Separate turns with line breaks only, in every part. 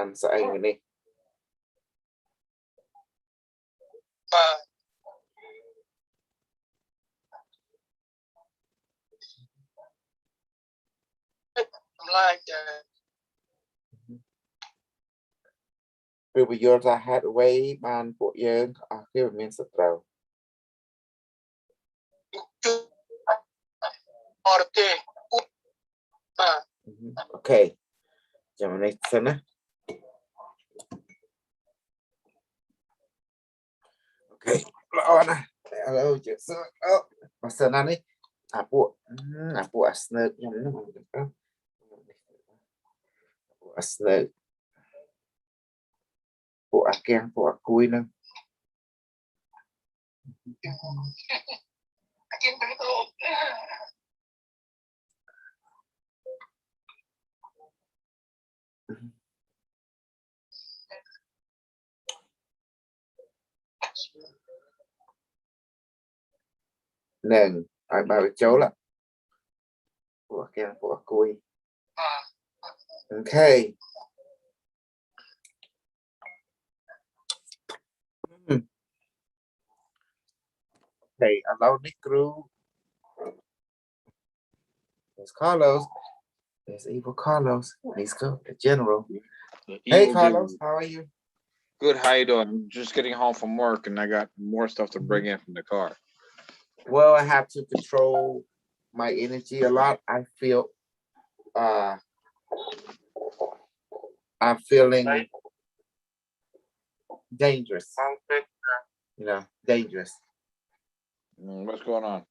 anh sẽ anh này vì bây giờ ra hát away ban của dương khi mà mình sắp đầu ok chào này xem á ok lo nè hello chị sơ mà sơn ăn đi bộ snake nhầm nó bộ snake bộ keng bộ cùi nè nền ai bảo cháu là của keng của cùi ok hey hello Nick crew there's Carlos there's evil Carlos let's go the general hey Carlos dude. How are you
good how you doing I'm just getting home from work and I got more stuff to bring in from the car
well I have to control my energy a lot I feel I'm feeling dangerous you know dangerous
what's going on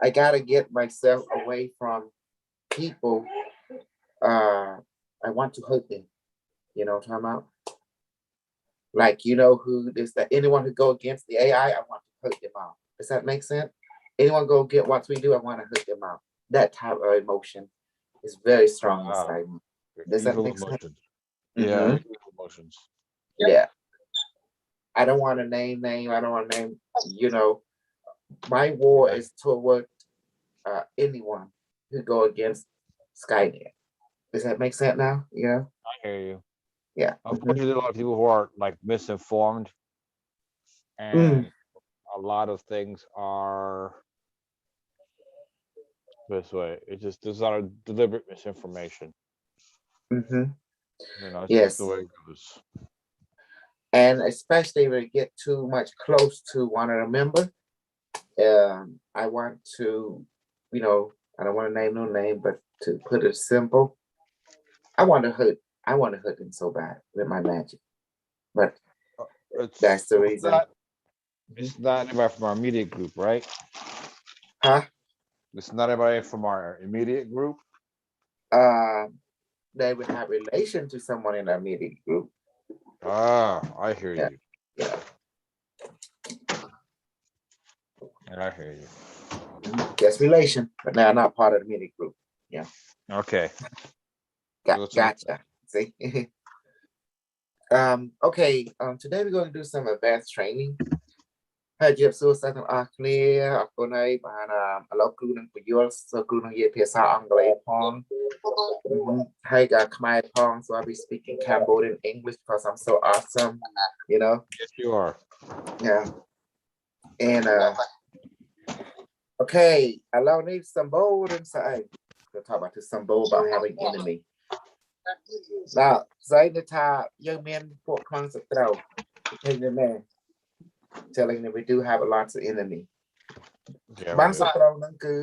I gotta get myself away from people I want to hurt them you know what I'm talking about like you know who is that anyone who go against the AI I want to hurt them out does that make sense anyone go get what we do I want to hurt them out that type of emotion is very strong inside me does that make sense
yeah emotions
yeah I don't want to name I don't want to name you know my war is toward anyone who go against Skynet does that make sense now you know
I hear you
yeah
unfortunately a lot of people who are like misinformed and a lot of things are this way it's just there's a lot of deliberate misinformation you know it's just the way it goes
and especially when you get too much close to one of the members I want to you know I don't want to name no name but to put it simple I want to hurt him so bad with my magic but that's the reason
it's not anybody from our immediate group right it's not anybody from our immediate group
they would have relation to someone in our immediate group
I hear you
yeah
I hear you
yes relation but now not part of the immediate group yeah
okay
gotcha see okay today we're going to do some advanced trainingให้เจ็บสู้สักclear អរគុណហើយបានឥឡូវគ្រូនឹងបញ្យល់គ្រូនឹងនិយាយភាសាអង់គ្លេសផងហើយក៏ខ្មែរផង so I'll be speaking Cambodian English because I'm so awesome you know
yes you are
yeah and okay ឥឡូវនេះ symbol នឹងស្អី we'll talk about the symbol about having enemy now ស្អីគឺថាយើងមានពួកខ្លាំងសត្រូវ telling them we do have a lot of enemy បានសត្រូវហ្នឹងគឺ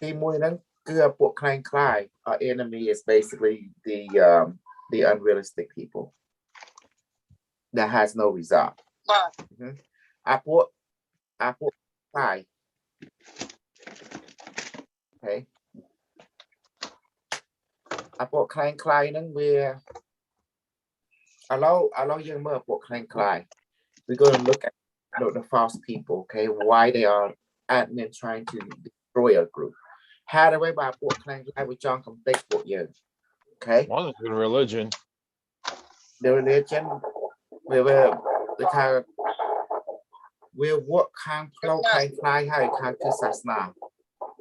ទីមួយហ្នឹងគឺពួកខ្លាំងខ្លាយ our enemy is basically the unrealistic people that has no result ពួកខ្លាយ okay ពួកខ្លាំងខ្លាយហ្នឹងវាឥឡូវយើងមើលពួកខ្លាំងខ្លាយwe're going to look at the false people, okay? Why they are admin trying to destroy a group. How do we buy what claim with John come take for you? Okay.
One is the religion.
The religion the kind of will what kind flow kind fly how kind to sasna.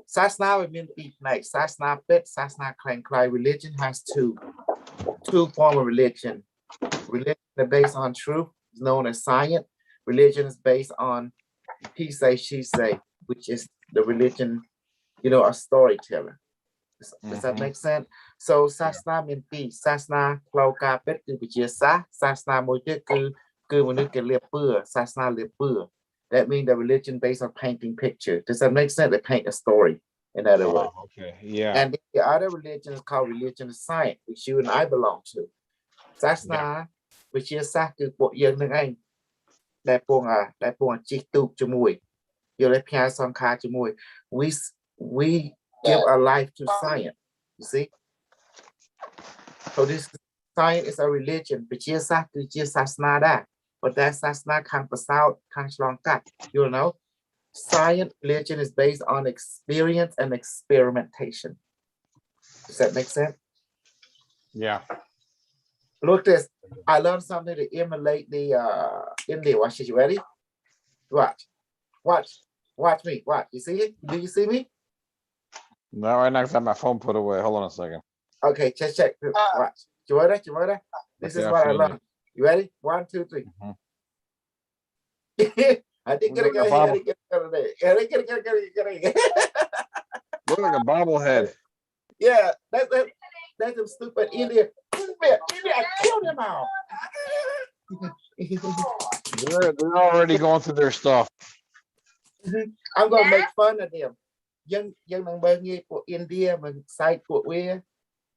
Sasna would mean be like Sasna pet, Sasna clan. Religion has two forms of religion. Religion is based on truth, is known as science. Religion is based on he say, she say, which is the religion, a storyteller. Does that make sense? So Sasna mean peace. Sasna cloud carpet គឺវិជាសាស Sasna មួយទៀតគឺមនុស្សគេលៀបពឿ Sasna លៀបពឿ That means the religion based on painting picture. Does that make sense? They paint a story, in other words.
Okay, yeah.
And the other religion is called religion of science, which you and I belong to. Sasna វិជាសាសគឺពួកយើងនឹងឯងដែលពងជិះទូកជាមួយយកលេផ្ញើសង្ខារជាមួយ we give our life to science. You see? So this science is a religion. វិជាសាសគឺជាសាសនាដែរ but that សាសនាខាងប្រសោតខាងឆ្លងកាត់ you know science religion is based on experience and experimentation. Does that make sense?
Yeah.
Look this. I learned something to emulate the India. Watch it. You ready? Watch me. Watch. You see it? Do you see me?
No, right now I have my phone put away. Hold on a second.
Okay, check. Watch. You ready? This is what I learned. You ready? 1, 2, 3. I didn't get it.
Look like a bobblehead.
Yeah, that's them stupid Indian. India, I killed him all.
They're already going through their stuff.
I'm gonna make fun of them. Young for India and side footwear.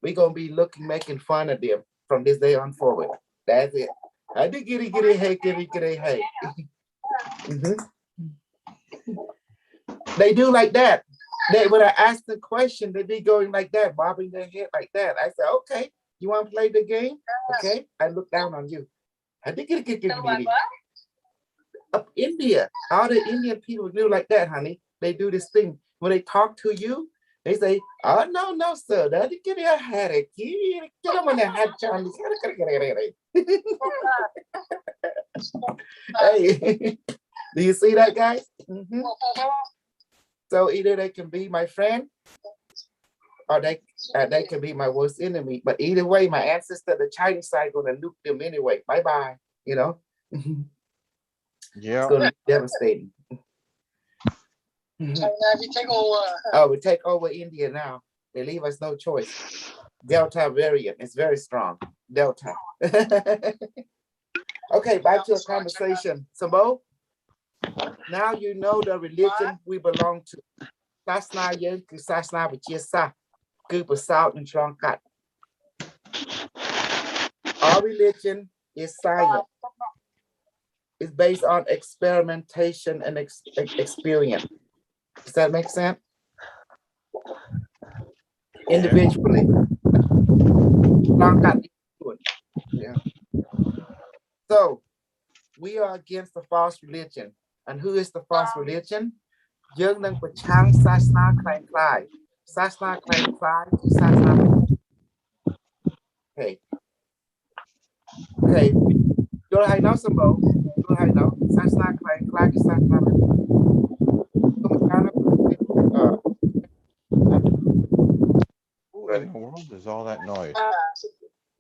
We're gonna be making fun of them from this day on forward. That's it. I did get it, hey. They do like that. When I ask the question, they be going like that, bobbing their head like that. I said, okay, you want to play the game? Okay, I look down on you. I did get it. Up India, all the Indian people do like that, honey. They do this thing. When they talk to you, they say, oh, no, sir. That get a headache. Get them on the head, Charlie. Hey, do you see that, guys? So either they can be my friend or they can be my worst enemy. But either way, my ancestor, the Chinese side, gonna nuke them anyway. Bye.
Yeah.
It's gonna be devastating.
China, we take over.
Oh, we take over India now. They leave us no choice. Delta variant is very strong. Delta. Okay, back to the conversation. Sabo, now you know the religion we belong to. Sasna yen ku sasna vichia sa ku pasal and kat. Our religion is science. It's based on experimentation and experience. Does that make sense? Individually. Yeah. So we are against the false religion. And who is the false religion? យើងនឹងប្រឆាំងសាសនាคล้ายៗ សាសនាคล้ายៗ គឺសាសនា Okay យល់ហើយនោះសម្បូរយល់ហើយនោះសាសនាคล้ายៗ គឺសាសនា
Who in the world is all that noise?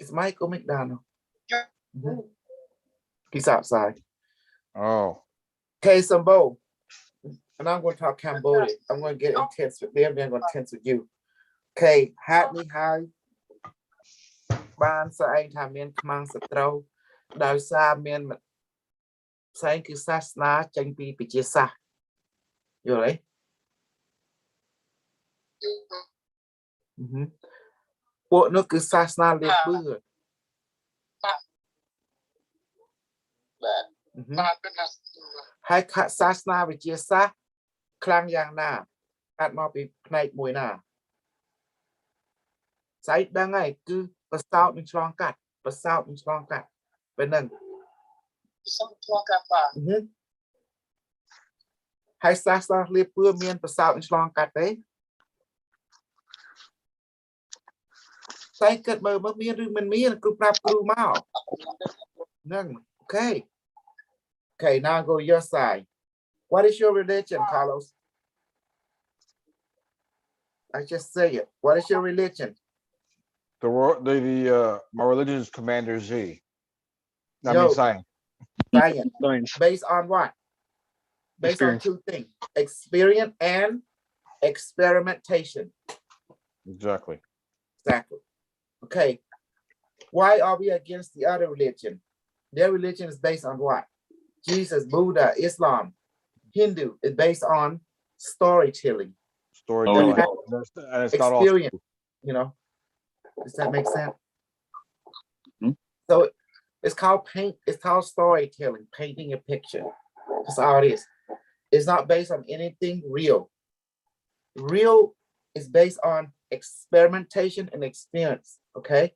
It's Michael McDonald. He's outside.
Oh.
Okay, Sambo. And I'm going to talk Cambodia. I'm going to get intense with them, then I'm going to intense with you. Okay, hat me high. Ban sa anh tham miên khmang sa trâu. Đào xa miên mà sa anh cứ sát ná chanh pi bị chia xa. Hiểu đấy? Bộ nó cứ sát ná liệt bưa. Hai khả sát ná bị chia xa. Khlang yang na. Át mò bị này mùi na. Sai đang ngày cứประสาทมันช่องกัดเป็นนั่นให้ซาซาเรียบเพื่อเมียนประสาทมันช่องกัดเด้ใส่เกิดเมื่อเมียนหรือมันเมียนกรุบกรับกรูเมานั่น Okay, now go your side. What is your religion, Carlos? I just say it. What is your religion?
My religion is Commander Z. I mean
Yo,
science.
science.
Science.
Based on what? Based on
Experience.
two things: experience and experimentation.
Exactly.
Exactly. Okay. Why are we against the other religion? Their religion is based on what? Jesus, Buddha, Islam, Hindu is based on storytelling,
Storytelling.
yeah.
And it's not all
experience. You know, does that make sense?
Hmm?
So it's called it's called storytelling, painting a picture. That's all it is. It's not based on anything real. Real is based on experimentation and experience, okay?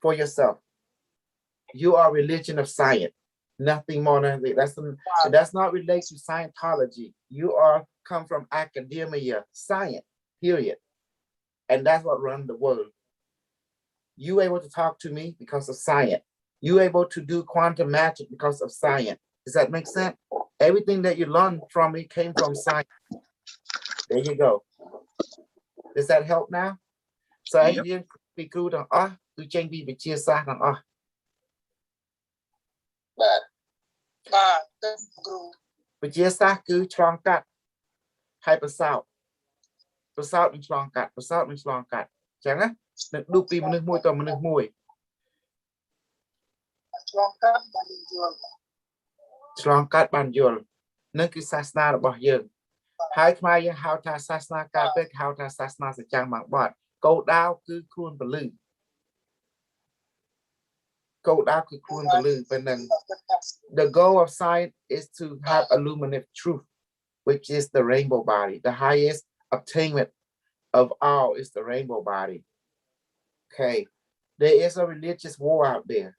For yourself. You are religion of science, nothing more than that. That's not related to Scientology. You are come from academia, science, period. And that's what runs the world. You able to talk to me because of science. You able to do quantum magic because of science. Does that make sense? Everything that you learned from me came from science. There you go. Does that help now? So I didn't be good on cứ tranh bi bị chia xa thằng bị chia xa cứ tròn cắt hay bờ sao mình tròn cắt bờ sao mình tròn cắt chẳng á được đu pi mình môi tầm mình môi tròn cắt bàn dồn nên cứ sát na là bỏ dường hai maiยัง how ថា សាសនាការពេក how ថា សាសនាសច្ចាំងបាត់កោដៅគឺខ្លួនពលឺកោដៅគឺខ្លួនពលឺប៉ុណ្ណឹង the goal of science is to have illuminate truth which is the rainbow body the highest attainment of all is the rainbow body. Okay, there is a religious war out there,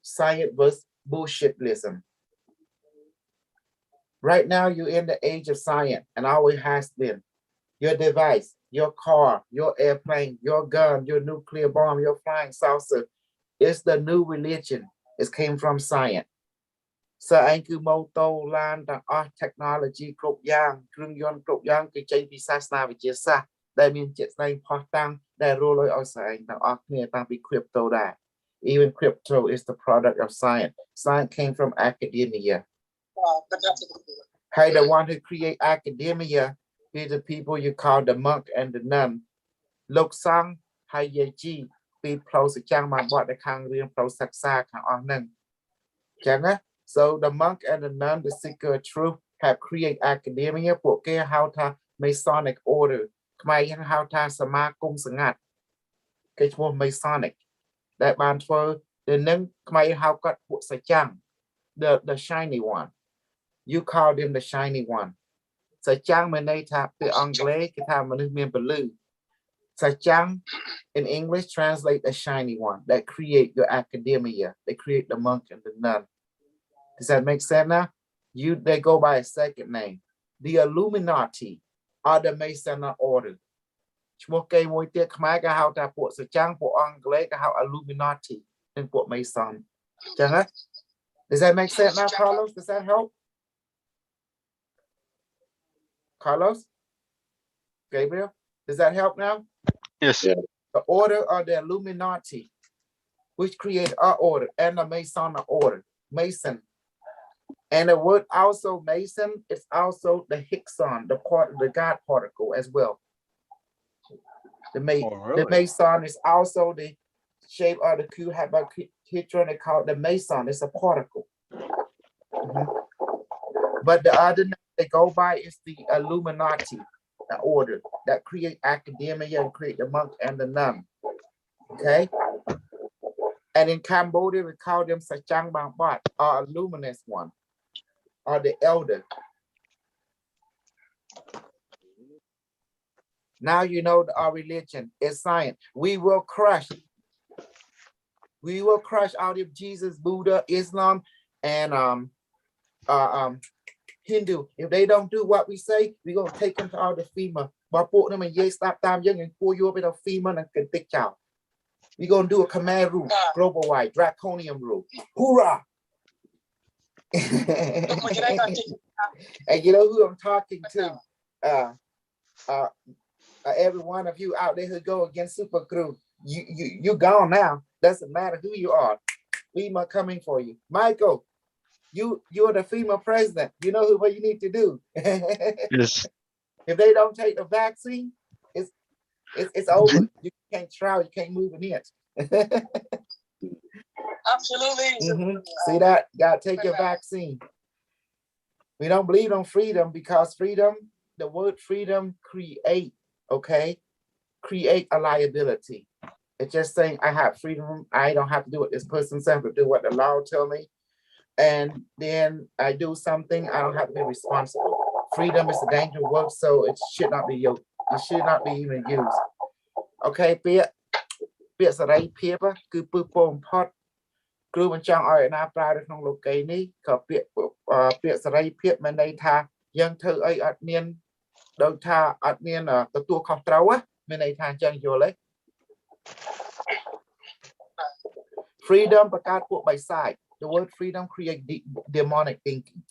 science versus bullshitism. Right now, you're in the age of science, and always has been. Your device, your car, your airplane, your gun, your nuclear bomb, your flying saucer is the new religion. It came from science. So anh cứ mô tô lan tặng technology គ្រប់យ៉ាងគ្រឿងយន្តគ្រប់យ៉ាងគឺចេញពីសាសនាវិទ្យាសាស្ត្រដែលមានជាក់ស្ដែងផុសតាំងដែលរលឲ្យស្អែងទាំងអស់គ្នាតាំងពី crypto ដែរ even crypto is the product of science. Science came from academia. Hey, the one who create academia is the people you call the monk and the nun. Lục sang hay ye chi ពីផ្លូវសច្ចាំងមកបត់នៅខាងរៀងផ្លូវសិក្សាខាងអស់ហ្នឹងចឹងណា So the monk and the nun, the seeker of truth, have created academia ពួកគេហៅថា Masonic order ខ្មែរយើងហៅថាសមាគមសង្កាត់គេឈ្មោះ Masonic ដែលបានធ្វើទៅនឹងខ្មែរហៅគាត់ពួកសច្ចាំង the shiny one. You call them the shiny one. សច្ចាំងមានន័យថាពីអង់គ្លេសគេថាមនុស្សមានពលឺ Sachang in English translate the shiny one that create your academia. They create the monk and the nun. Does that make sense now? They go by a second name. The Illuminati are the Masonic order. ឈ្មោះគេមួយទៀតខ្មែរគេហៅថាពួកសច្ចាំងពួកអង់គ្លេសគេហៅ Illuminati និងពួក Mason ចឹងណា Does that make sense now, Carlos? Does that help? Carlos? Gabriel? Does that help now?
Yes.
The order of the Illuminati, which create our order, and the Masonic order, Mason. And the word also Mason is also the Hickson, the God particle as well. The Mason is also the shape of the Q-hydrogen. They call it the Mason. It's a particle. But the other name they go by is the Illuminati. The order that create academia and create the monk and the nun. Okay. And in Cambodia, we call them Sachang Bangbat, or a luminous one, or the elder. Now you know our religion is science. We will crush out of Jesus, Buddha, Islam, and Hindu. If they don't do what we say, we're going to take them to all the FEMA. But put them in stop time young and pull you up in a FEMA and can take out. We're going to do a Khmer rule, global wide, draconian rule. Hoorah! And you know who I'm talking to? uh, uh, every one of you out there who go against Super Crew, you gone now. Doesn't matter who you are. FEMA coming for you. Michael, you're the FEMA president. You know what you need to do.
Yes.
If they don't take the vaccine, it's over. You can't travel, you can't move an inch.
Absolutely.
See that? You gotta take your vaccine. We don't believe in freedom because freedom, the word freedom create, okay? Create a liability. It's just saying I have freedom. I don't have to do what this person said, to do what the law tell me. And then I do something, I don't have to be responsible. Freedom is a dangerous word, so it should not be used. It should not be even used. Okay, ពាក្យសេរីភាពគឺពឹសពោបំផុតគ្រូមិនចង់ឲ្យអ្នកណាប្រើនៅក្នុងលោកីនេះក៏ពាក្យសេរីភាពមិនន័យថាយើងធ្វើអីអត់មានដូចថាអត់មានទទួលខុសត្រូវមានន័យថាអញ្ចឹងយល់ទេ freedom បង្កើតពួកបិសាច the word freedom create demonic thinking.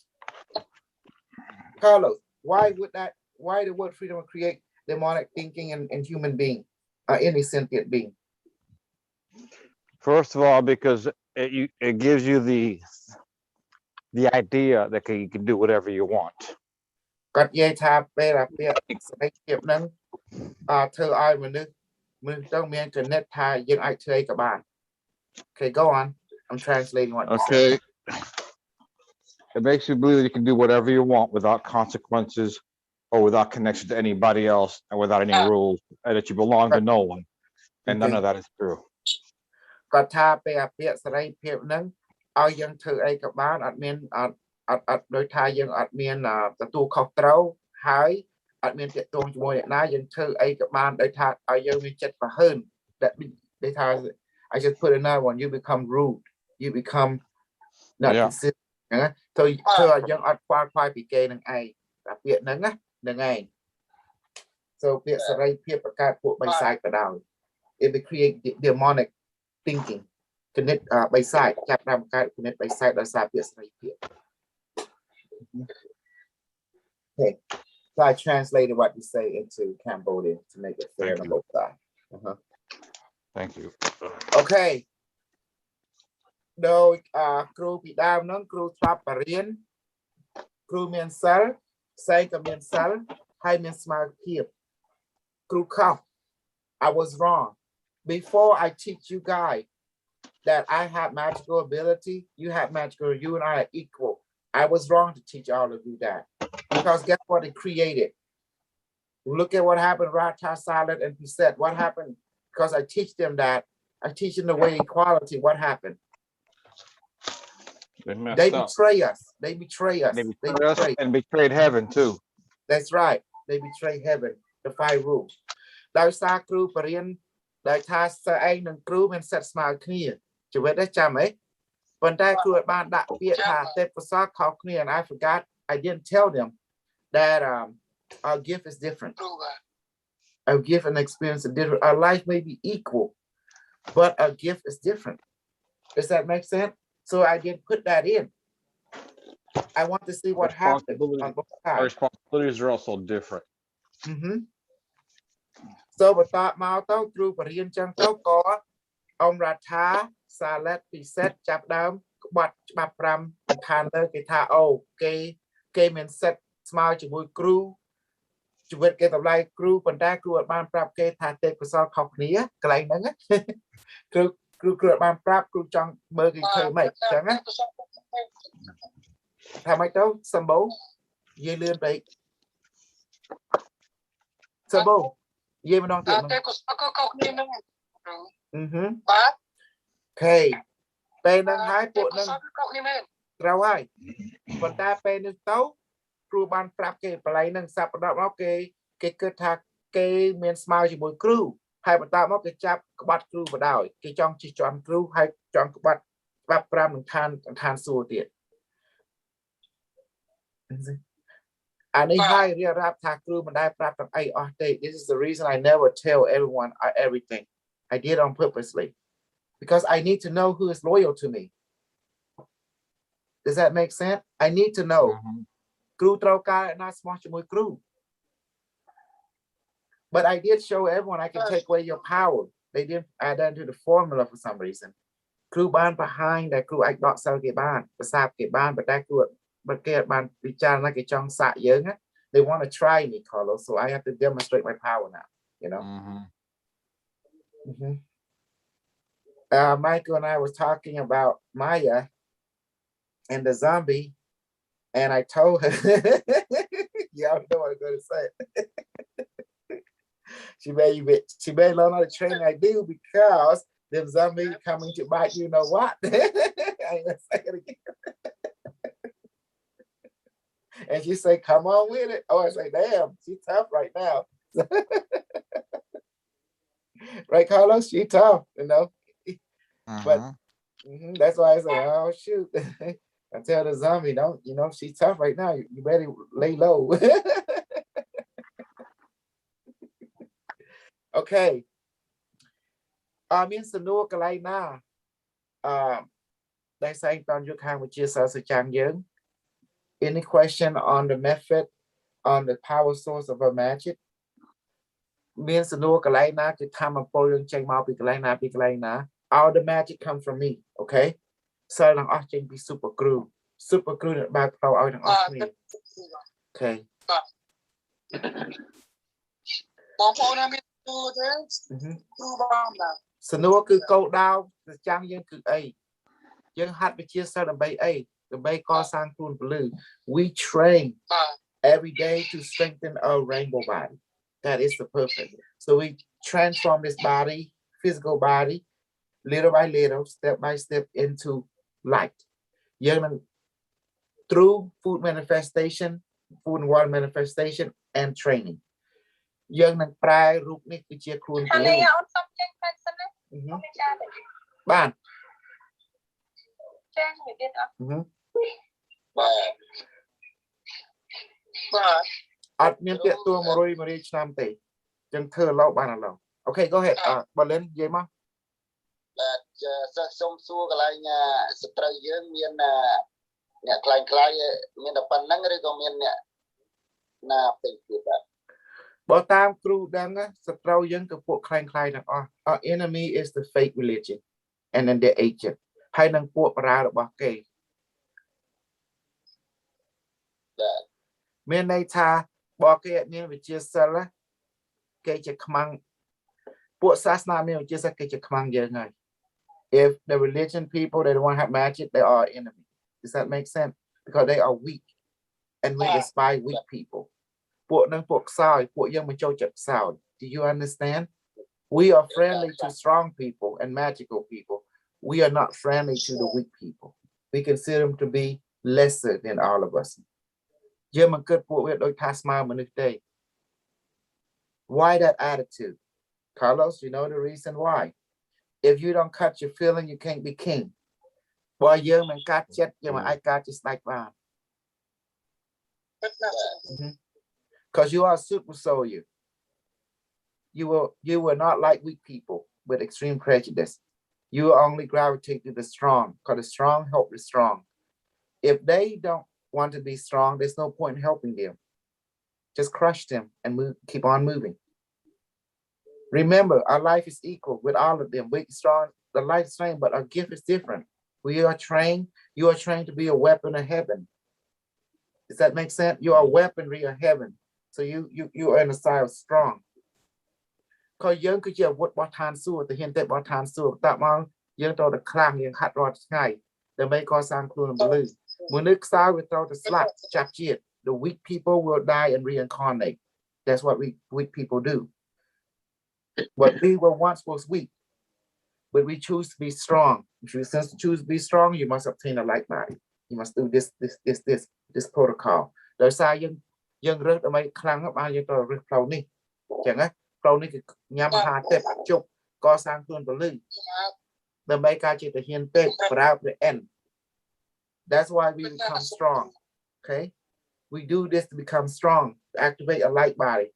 Carlos, why the word freedom create demonic thinking in human being any sentient being?
First of all, because it gives you the idea that you can do whatever you want.
គាត់និយាយថាពេលពាក្យសេរីភាពហ្នឹងធ្វើឲ្យមនុស្សទៅមានគណិតថាយើងអាចធ្វើអីក៏បាន Okay, go on. I'm translating what you
Okay.
said.
It makes you believe that you can do whatever you want without consequences or without connection to anybody else and without any rules, and that you belong to no one. And none of that is true.
គាត់ថាពេលពាក្យសេរីភាពហ្នឹងឲ្យយើងធ្វើអីក៏បានអត់មានអត់ដោយថាយើងអត់មានទទួលខុសត្រូវហើយអត់មានទាក់ទងជាមួយអ្នកណាយើងធ្វើអីក៏បានដោយថាឲ្យយើងមានចិត្តប្រហើនដែលថា I just put another one. You become rude. You become not consistent. So ធ្វើឲ្យយើងអត់ខ្វល់ខ្វាយពីគេនឹងឯងតែពាក្យហ្នឹងណាហ្នឹងឯង So ពាក្យសេរីភាពបង្កើតពួកបិសាចក៏ដោយ It will create demonic thinking គណិតបិសាចចាប់ដើមបង្កើតគណិតបិសាចដោយសារពាក្យសេរីភាព Okay. So I translated what you say into Cambodian to make it fair on both sides.
Thank you.
Okay. ដោយគ្រូពីដើមហ្នឹងគ្រូស្លាប់បរៀនគ្រូមានសិលផ្សេងក៏មានសិលហើយមានស្មារតីភាពគ្រូខុស I was wrong before I teach you guys that I have magical ability you have magical you and I are equal I was wrong to teach all of you that because guess what it created look at what happened Rata Silent and he said what happened because I teach them that I teach them the way equality what happened they betray us. They betray us.
They betray us and betrayed heaven too.
That's right. They betray heaven. The 5 rules. ដោយសារគ្រូបរៀនដោយថាសិស្សឯងនិងគ្រូមានសិទ្ធិស្មើគ្នាជីវិតទេចាំអីប៉ុន្តែគ្រូឲ្យបានដាក់ពាក្យថាទេពកោសល្យខុសគ្នា and I forgot I didn't tell them that our gift is different. Our gift and experience is different. Our life may be equal, but our gift is different. Does that make sense? So I didn't put that in. I want to see what happened on both sides.
Our responsibilities are also different.
So បន្ទាប់មកទៅគ្រូបរៀនចឹងទៅក៏អង្គរដ្ឋាសាឡេតពិសេសចាប់ដើមក្បត់ច្បាប់5ខាងលើគេថាអូគេមានសិទ្ធិស្មើជាមួយគ្រូជីវិតគេតម្លៃគ្រូប៉ុន្តែគ្រូអត់បានប្រាប់គេថាទេពកោសល្យខុសគ្នាកន្លែងហ្នឹងគ្រូអត់បានប្រាប់គ្រូចង់មើលគេធ្វើម៉េចចឹងណាថាម៉េចទៅសម្បូរនិយាយលឿនពេកសម្បូរនិយាយម្ដងទៀតទេពកោសល្យខុសគ្នាហ្នឹងបាទអូខេពេលហ្នឹងហើយពួកហ្នឹងខុសគ្នាមែនត្រូវហើយប៉ុន្តែពេលនេះទៅគ្រូបានប្រាប់គេបល័យហ្នឹងសាប់បដប់មកគេគិតថាគេមានស្មើជាមួយគ្រូហើយបន្តមកគេចាប់ក្បត់គ្រូបដ ாய் គេចង់ជិះជាន់គ្រូហើយចង់ក្បត់ច្បាប់5នឹងឋានសួគ៌ទៀតអានេះហើយរៀបរាប់ថាគ្រូមិនដែលប្រាប់ទាំងអីអស់ទេ This is the reason I never tell everyone everything I did on purposely because I need to know who is loyal to me Does that make sense I need to know គ្រូត្រូវការណាស្មោះជាមួយគ្រូ But I did show everyone I can take away your power. They didn't add that into the formula for some reason. គ្រូបានបង្ហាញដែលគ្រូអាចដកសិលគេបានប្រសាទគេបានប៉ុន្តែគ្រូបើគេបានពិចារណាគេចង់សាកយើងណា they want to try me Carlos so I have to demonstrate my power now you know Michael and I was talking about Maya and the zombie and I told her y'all know what I'm going to say she may learn how to train I do because them zombies coming to bite you know what I ain't gonna say it again and she say come on with it oh I say damn she tough right now right Carlos she tough you know but that's why I say oh shoot I tell the zombie don't you know she's tough right now you better lay low okay មានសំណួរកន្លែងណាដែលស្អែកតន់យកខាងវិទ្យាសាស្ត្រសច្ចាំងយើង any question on the method on the power source of a magic មានសំណួរកន្លែងណាគឺធម្មពលយើងចេញមកពីកន្លែងណាពីកន្លែងណា all the magic come from me okay សិលទាំងអស់ចេញពី super crew អ្នកបើកផ្លូវឲ្យទាំងអស់គ្នា okay
បងប្អូនមានទូទេទូបងណា
សំណួរគឺកោដៅសច្ចាំងយើងគឺអីយើងហាត់វិទ្យាសាស្ត្រដើម្បីអីដើម្បីកសាងខ្លួនពលឺ we train every day to strengthen our rainbow body that is the purpose so we transform this body physical body little by little step by step into light យើងនឹង through food manifestation food and water manifestation and training យើងនឹងប្រែរូបនេះគឺជាខ្លួនពលឺបាទចាស់និយាយអត់បាទអត់មានពាក្យទួ100ឆ្នាំទេចឹងធ្វើឡូវបានឥឡូវអូខេ go ahead បើលិននិយាយមកបាទសិស្សសុំសួរកន្លែងសត្រូវយើងមានអ្នកខ្លាំងមានតែប៉ុណ្្នឹងឬក៏មានអ្នកណាពេញទៀតបាទបើតាមគ្រូដឹងសត្រូវយើងគឺពួកខ្លាំងទាំងអស់ our enemy is the fake religion and then the agent ហើយនឹងពួកបរារបស់គេបាទមានន័យថាបើគេអត់មានវិជ្ជាសិលគេជាខ្មាំងពួកសាសនាមានវិជ្ជាសិលគេជាខ្មាំងយើងហើយ if the religion people they don't want to have magic they are enemy does that make sense because they are weak and we despise weak people ពួកនឹងពួកខ្សោយពួកយើងមិនចូលចិត្តខ្សោយ do you understand we are friendly to strong people and magical people we are not friendly to the weak people we consider them to be lesser than all of us យើងមិនគិតពួកវាដូចថាស្មើមនុស្សទេ why that attitude Carlos you know the reason why if you don't cut your feeling you can't be king បើយើងមិនកាត់ចិត្តយើងមិនអាចកាត់ជាស្ដេចបាន because you are a super soldier you will not like weak people with extreme prejudice you will only gravitate to the strong because the strong help the strong if they don't want to be strong there's no point in helping them just crush them and keep on moving remember our life is equal with all of them weak strong the life is same but our gift is different you are trained to be a weapon of heaven does that make sense you are weaponry of heaven so you are in a side of strong because យើងគឺជាអាវុធរបស់ឋានសួគ៌ទៅហ៊ានតែរបស់ឋានសួគ៌តាក់មកយើងត្រូវតែខ្លាំងយើងហាត់រាល់ថ្ងៃដើម្បីកសាងខ្លួនពលឺមនុស្សខ្សោយវាត្រូវតែស្លាប់ចាប់ជាតិ the weak people will die and reincarnate that's what weak people do but we were once was weak but we choose to be strong if you choose to be strong you must obtain a light body you must do this protocol ដោយសារយើងរើសដើម្បីខ្លាំងបានយើងត្រូវរើសផ្លូវនេះអញ្ចឹងណាផ្លូវនេះគឺញ៉ាំអាហារទេពជប់កសាងខ្លួនពលឺដើម្បីការជាទាហានពេទ្យប្រើព្រះ N that's why we become strong okay we do this to become strong to activate a light body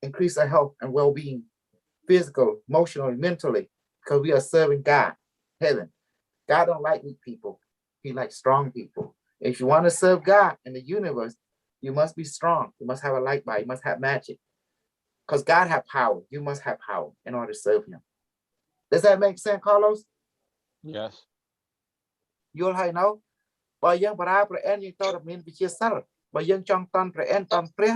increase our health and well-being physical emotionally mentally because we are serving God heaven God don't like weak people he likes strong people if you want to serve God in the universe you must be strong you must have a light body you must have magic Because God have power. You must have power in order to serve him. Does that make sense, Carlos?
Yes.
You'll hay know. Bởi dân bà ra en những tôi miền bị chia sẻ. Bởi dân trong toàn en toàn pre.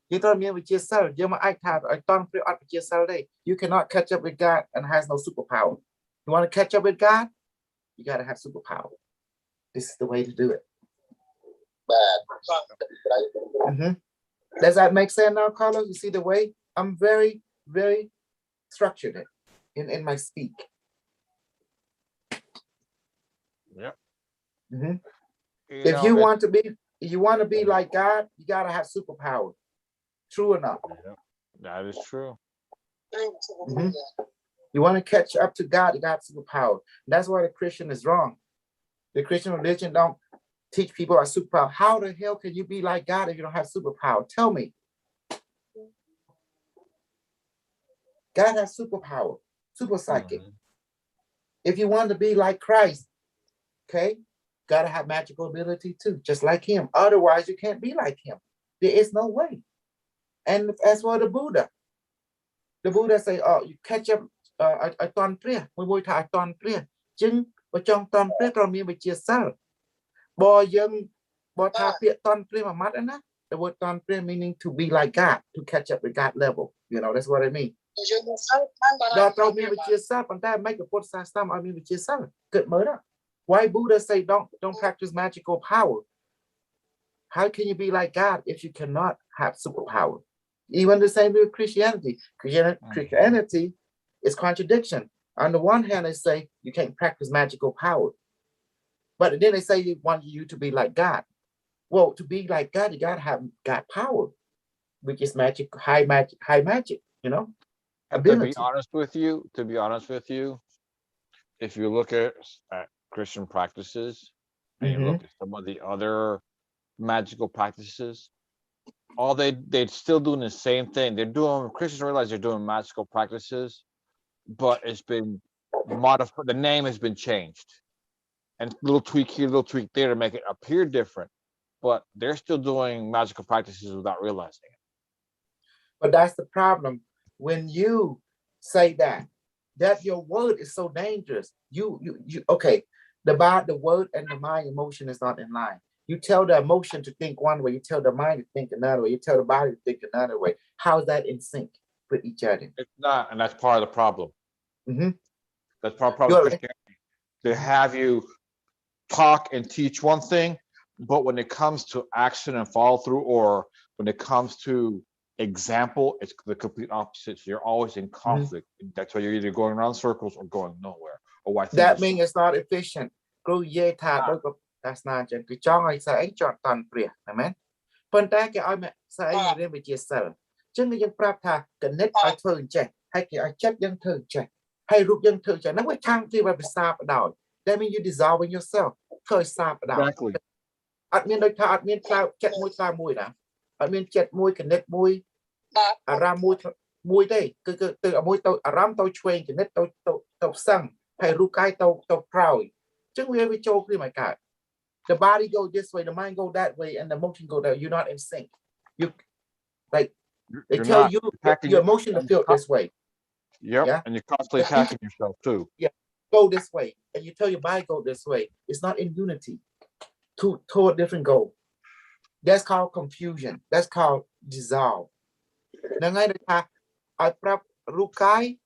Nhưng tôi miền bị chia sẻ. Nhưng mà ai thà ở toàn pre bị chia sẻ đây. You cannot catch up with God and has no superpower. You want to catch up with God? You got to have superpower. This is the way to do it. Does that make sense now, Carlos? You see the way? I'm very, very structured in my speak.
Yep.
If you want to be like God, you got to have superpower. True enough.
Yeah, that is true.
You want to catch up to God, you got superpower. That's why the Christian is wrong. The Christian religion don't teach people about superpower. How the hell can you be like God if you don't have superpower? Tell me. God has superpower, super psychic. If you want to be like Christ, okay, gotta have magical ability too, just like him. Otherwise, you can't be like him. There is no way. And as for the Buddha say, oh, you catch up a ton prayer. We will thả ton prayer. Chứng ở trong ton prayerเรามีไปchia sẻ. Bo thả prayer ton prayer mà mắt đó. The word ton prayer meaning to be like God, to catch up with God level. You know, that's what I mean.เรามีไปchia sẻ, but that make a put some. I mean,ไปchia sẻ. Good murder. Why Buddha say don't practice magical power? How can you be like God if you cannot have superpower? Even the same with Christianity. Christianity is contradiction. On the one hand, they say you can't practice magical power. But then they say they want you to be like God. Well, to be like God, you gotta have God power, which is magic, high magic, you know? Ability.
To be honest with you, if you look at Christian practices and you look at some of the other magical practices, all they're still doing the same thing. Christians realize they're doing magical practices, but it's been modified. The name has been changed, and little tweak here, little tweak there to make it appear different. But they're still doing magical practices without realizing it.
But that's the problem. When you say that your word is so dangerous. You okay. The word and the mind emotion is not in line. You tell the emotion to think one way, you tell the mind to think another way, you tell the body to think another way. How is that in sync with each other?
It's not, and that's part of the problem. That's part of the problem. They have you talk and teach one thing, but when it comes to action and follow through, or when it comes to example, it's the complete opposite. So you're always in conflict. That's why you're either going around circles or going nowhere. Or why
that means it's not efficient. That's not just cái cho ai sẽ chọn toàn priệt, amen. Phần ta cái ai mẹ sẽ riêng về chia sẻ. Chứ người dân prap tha cần net ai thường trẻ hay cái ai chất dân thường trẻ hay rút dân thường trẻ nó mới thăng khi mà bị sa ở đảo. That means you dissolving yourself. Khơi sa ở đảo.
Exactly.
Admin đôi tha admin cloud chết mùi đã. Admin chết mùi cái net mùi ra mùi đây cứ từ mùi tàu ram tàu chuyên cái net tàu sang hay rút cái tàu proud. Chứ người bị châu khi mà cả. The body go this way, the mind go that way, and the emotion go that way. You're not in sync. You like they tell you your emotion to feel this way.
Yep. Yeah? And you're constantly attacking yourself too.
Yeah. Go this way. And you tell your body go this way. It's not in unity. Toward different goal. That's called confusion. That's called dissolve. I prep rukai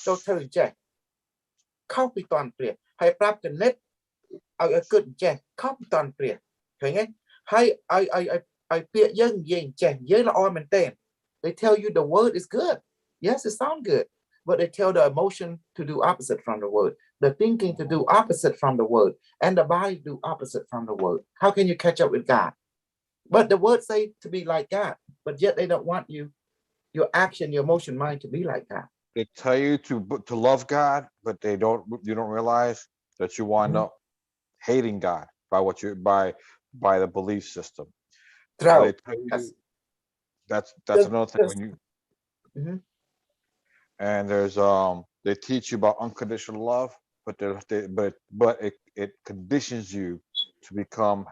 to tell you. Copy on prayer. I prep the net. I could check copy on prayer. Okay? I peer young check. They tell you the word is good. Yes, it sounds good. But they tell the emotion to do opposite from the word. The thinking to do opposite from the word. And the body do opposite from the word. How can you catch up with God? But the word say to be like God. But yet they don't want you, your action, your emotion, mind to be like God.
They tell you to love God, but you don't realize that you wind up hating God by by the belief system.
That's
another thing when you and there's they teach you about unconditional love, but it conditions you to become.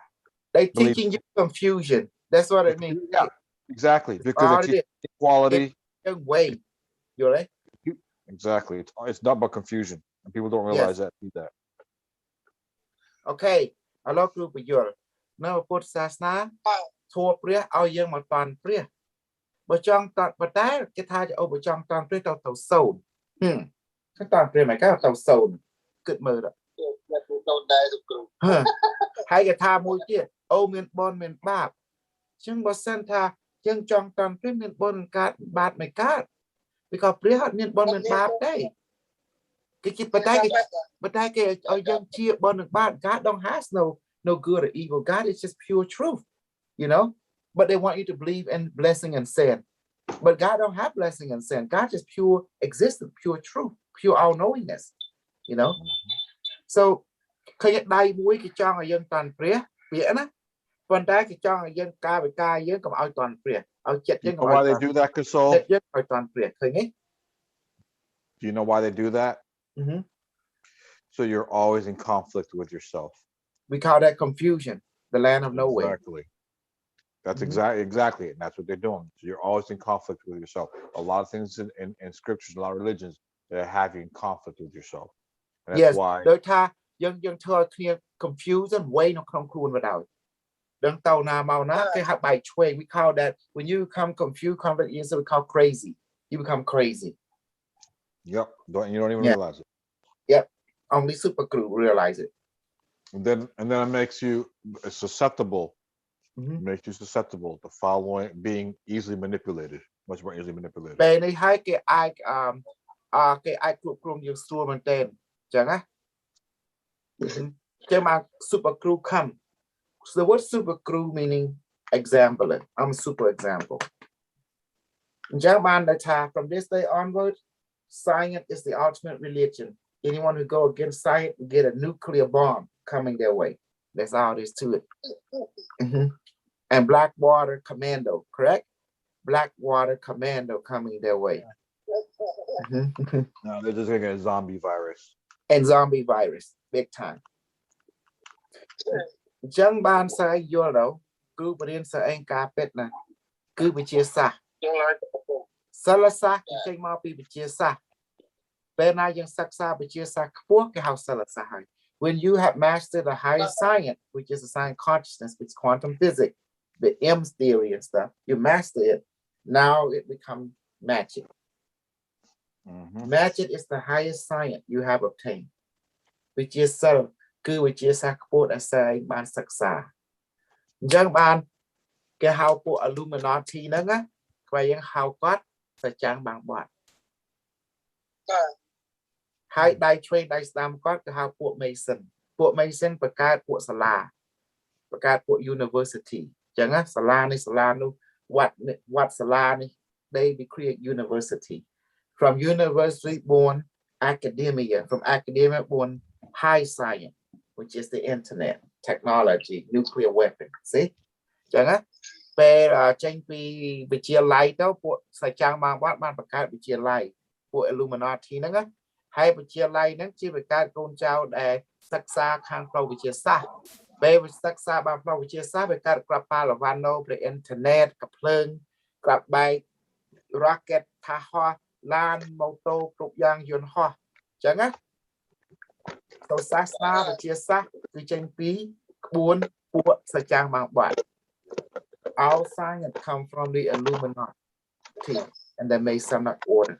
They teaching you confusion. That's what I mean.
Yeah, exactly, because they teach equality
Young way. You're right.
Exactly. It's not about confusion. And people don't realize that.
Okay. I love group with your no put sasna. Thua pria ao young mà toàn pria. But trong toàn but that cái thai over trong toàn pria tàu sầu. Cái toàn pria mày cái tàu sầu. Cực mơ đó. Hay cái tha môi kia. Ô miền bon miền bạc. Chừng bớt sen tha. Chừng trong toàn pria miền bon cát bát mày cát. Because pria hot miền bon miền bạc đây. Cái but that cái ở young chia bon miền bát. God don't has no good or evil. God is just pure truth. You know, but they want you to believe in blessing and sin. But God don't have blessing and sin. God is pure existence, pure truth, pure all-knowingness. You know, so khi đây mũi cái cho người dân toàn phía phía đó, còn trái cái cho người dân ca với ca dân cầm ao toàn phía, ao chết dân cầm
Why they do that, Kasol?
chết dân ao toàn phía, thấy nghe?
Do you know why they do that?
Mm-hmm.
So you're always in conflict with yourself.
We call that confusion, the land of nowhere.
Exactly. That's exactly it. And that's what they're doing. So you're always in conflict with yourself. A lot of things in scriptures, a lot of religions, they have you in conflict with yourself. And that's why.
Đôi tha dân thưa kia confusion way nó không khuôn vào đầu. Đừng tàu nào màu nó cái hạt bài chơi. We call that when you become confused, conflict, we call crazy. You become crazy.
Yep. You don't even realize it.
Yep. Only super crew realize it.
And then it makes you susceptible. It makes you susceptible to following, being easily manipulated, much more easily manipulated.
Bên này hai cái ai cùng dùng xua mình tên chẳng á. Chứ mà super crew come. So what super crew meaning? Example. I'm a super example. Chẳng bạn đã thà from this day onward, science is the ultimate religion. Anyone who go against science will get a nuclear bomb coming their way. That's all there is to it. And Blackwater Commando, correct? Blackwater Commando coming their way.
No, they're just gonna get a zombie virus.
And zombie virus, big time. Chẳng ban sai vô đâu, cứ bên sa anh cá pet nè, cứ bị chia xa. Salasa, cái mau bị chia xa. Bên nàyยังsắc xa bị chia xa, quốc cái house salasa. When you have mastered the highest science, which is the science consciousness, which is quantum physics, the M theory and stuff, you master it. Now it becomes magic. Magic is the highest science you have obtained, which is so cứ which is a quote as say ban saksa. Chẳng ban cái how của Illuminati nữa á, và những how God sẽ chẳng bằng bọn. Hai đại train đại stam God cái how của Masonประกาศcủa Sala,ประกาศcủa University. Chẳng á Sala nó what Sala này they create university. From university born academia, from academia born high science, which is the internet, technology, nuclear weapon. See? Chẳng á về tranh bị chia lại đó của sai trang mang banประกาศbị chia lại của Illuminati nữa á. Hay bị chia lại nó chỉ bị các con cháu để sắc xa khang pro bị chia xa. Về sắc xa bằng pro bị chia xa bị các gặp pa là vano về internet, gặp phơn, gặp bay rocket tha hoa lan mô tô trục giang yun hoa. Chẳng á. So Sasna và chia sát từ tranh phí 4 của sa trang mang bạn. All science come from the Illuminati and they made some order.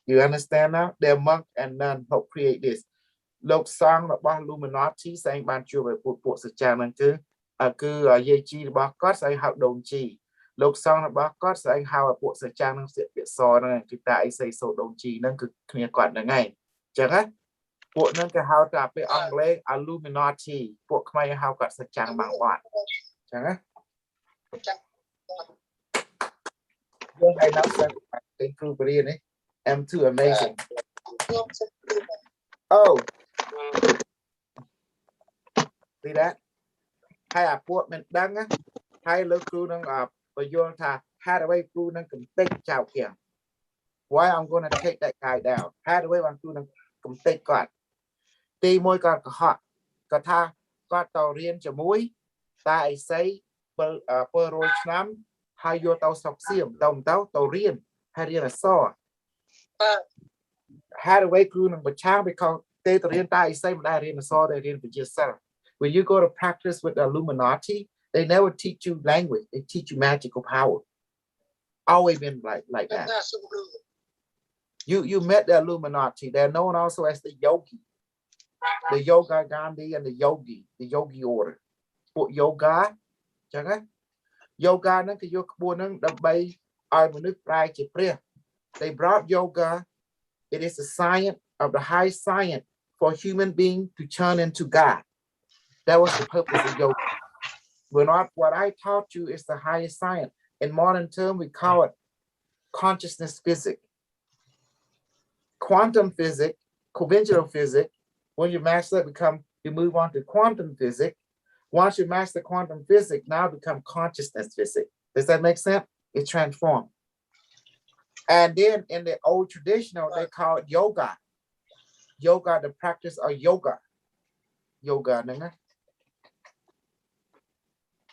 You understand now? They're monk and nun help create this. Lộc sang là bao Illuminati sang ban chùa về bộ sa trang năng cứ dây chi bao cốt sang học đồng chi. Lộc sang là bao cốt sang học bộ sa trang năng sẽ bị so năng kita ai xây số đồng chi năng cứ nghe quản là ngay. Chẳng á? Bộ năng cái học trả về Anglais Illuminati. Bộ Khmer học cả sa trang bằng bạn. Chẳng á? Tôi hay nói sang cái crew beri này. I'm too amazing. Oh. See that? Hai bộ mình đăng á. Hai lơ crew năng và vô thà Hathaway crew năng cầm tích chào kìa. Why I'm gonna take that guy down? Hathaway bằng crew năng cầm tích còn. Tì môi còn có họ. Có tha có tàu riêng cho mũi. Ta ấy xây perឆ្នាំហើយយកទៅស្រុកសៀមទៅរៀនហើយរៀនអក្សរហើយអ្វីគ្រូនឹងបញ្ឆាំង because ទេទៅរៀនតែអីសីមិនដែលរៀនអក្សរតែរៀនវិទ្យាសាស្ត្រ when you go to practice with the Illuminati they never teach you language they teach you magical power always been like that you met the Illuminati they're known also as the yogi the yoga Gandhi and the yogi order ពួក yoga ចឹងណា yoga ហ្នឹងគឺយកក្បួនហ្នឹងដើម្បីឲ្យមនុស្សប្រែជាព្រះ they brought yoga it is the science of the high science for human being to turn into God that was the purpose of yoga when what I taught you is the highest science in modern term we call it consciousness physics quantum physics conventional physics when you master it you move on to quantum physics. Once you master quantum physics, now become consciousness physics. Does that make sense? It's transformed. And then in the old traditional, they call it yoga. Yoga, the practice of yoga. Yoga.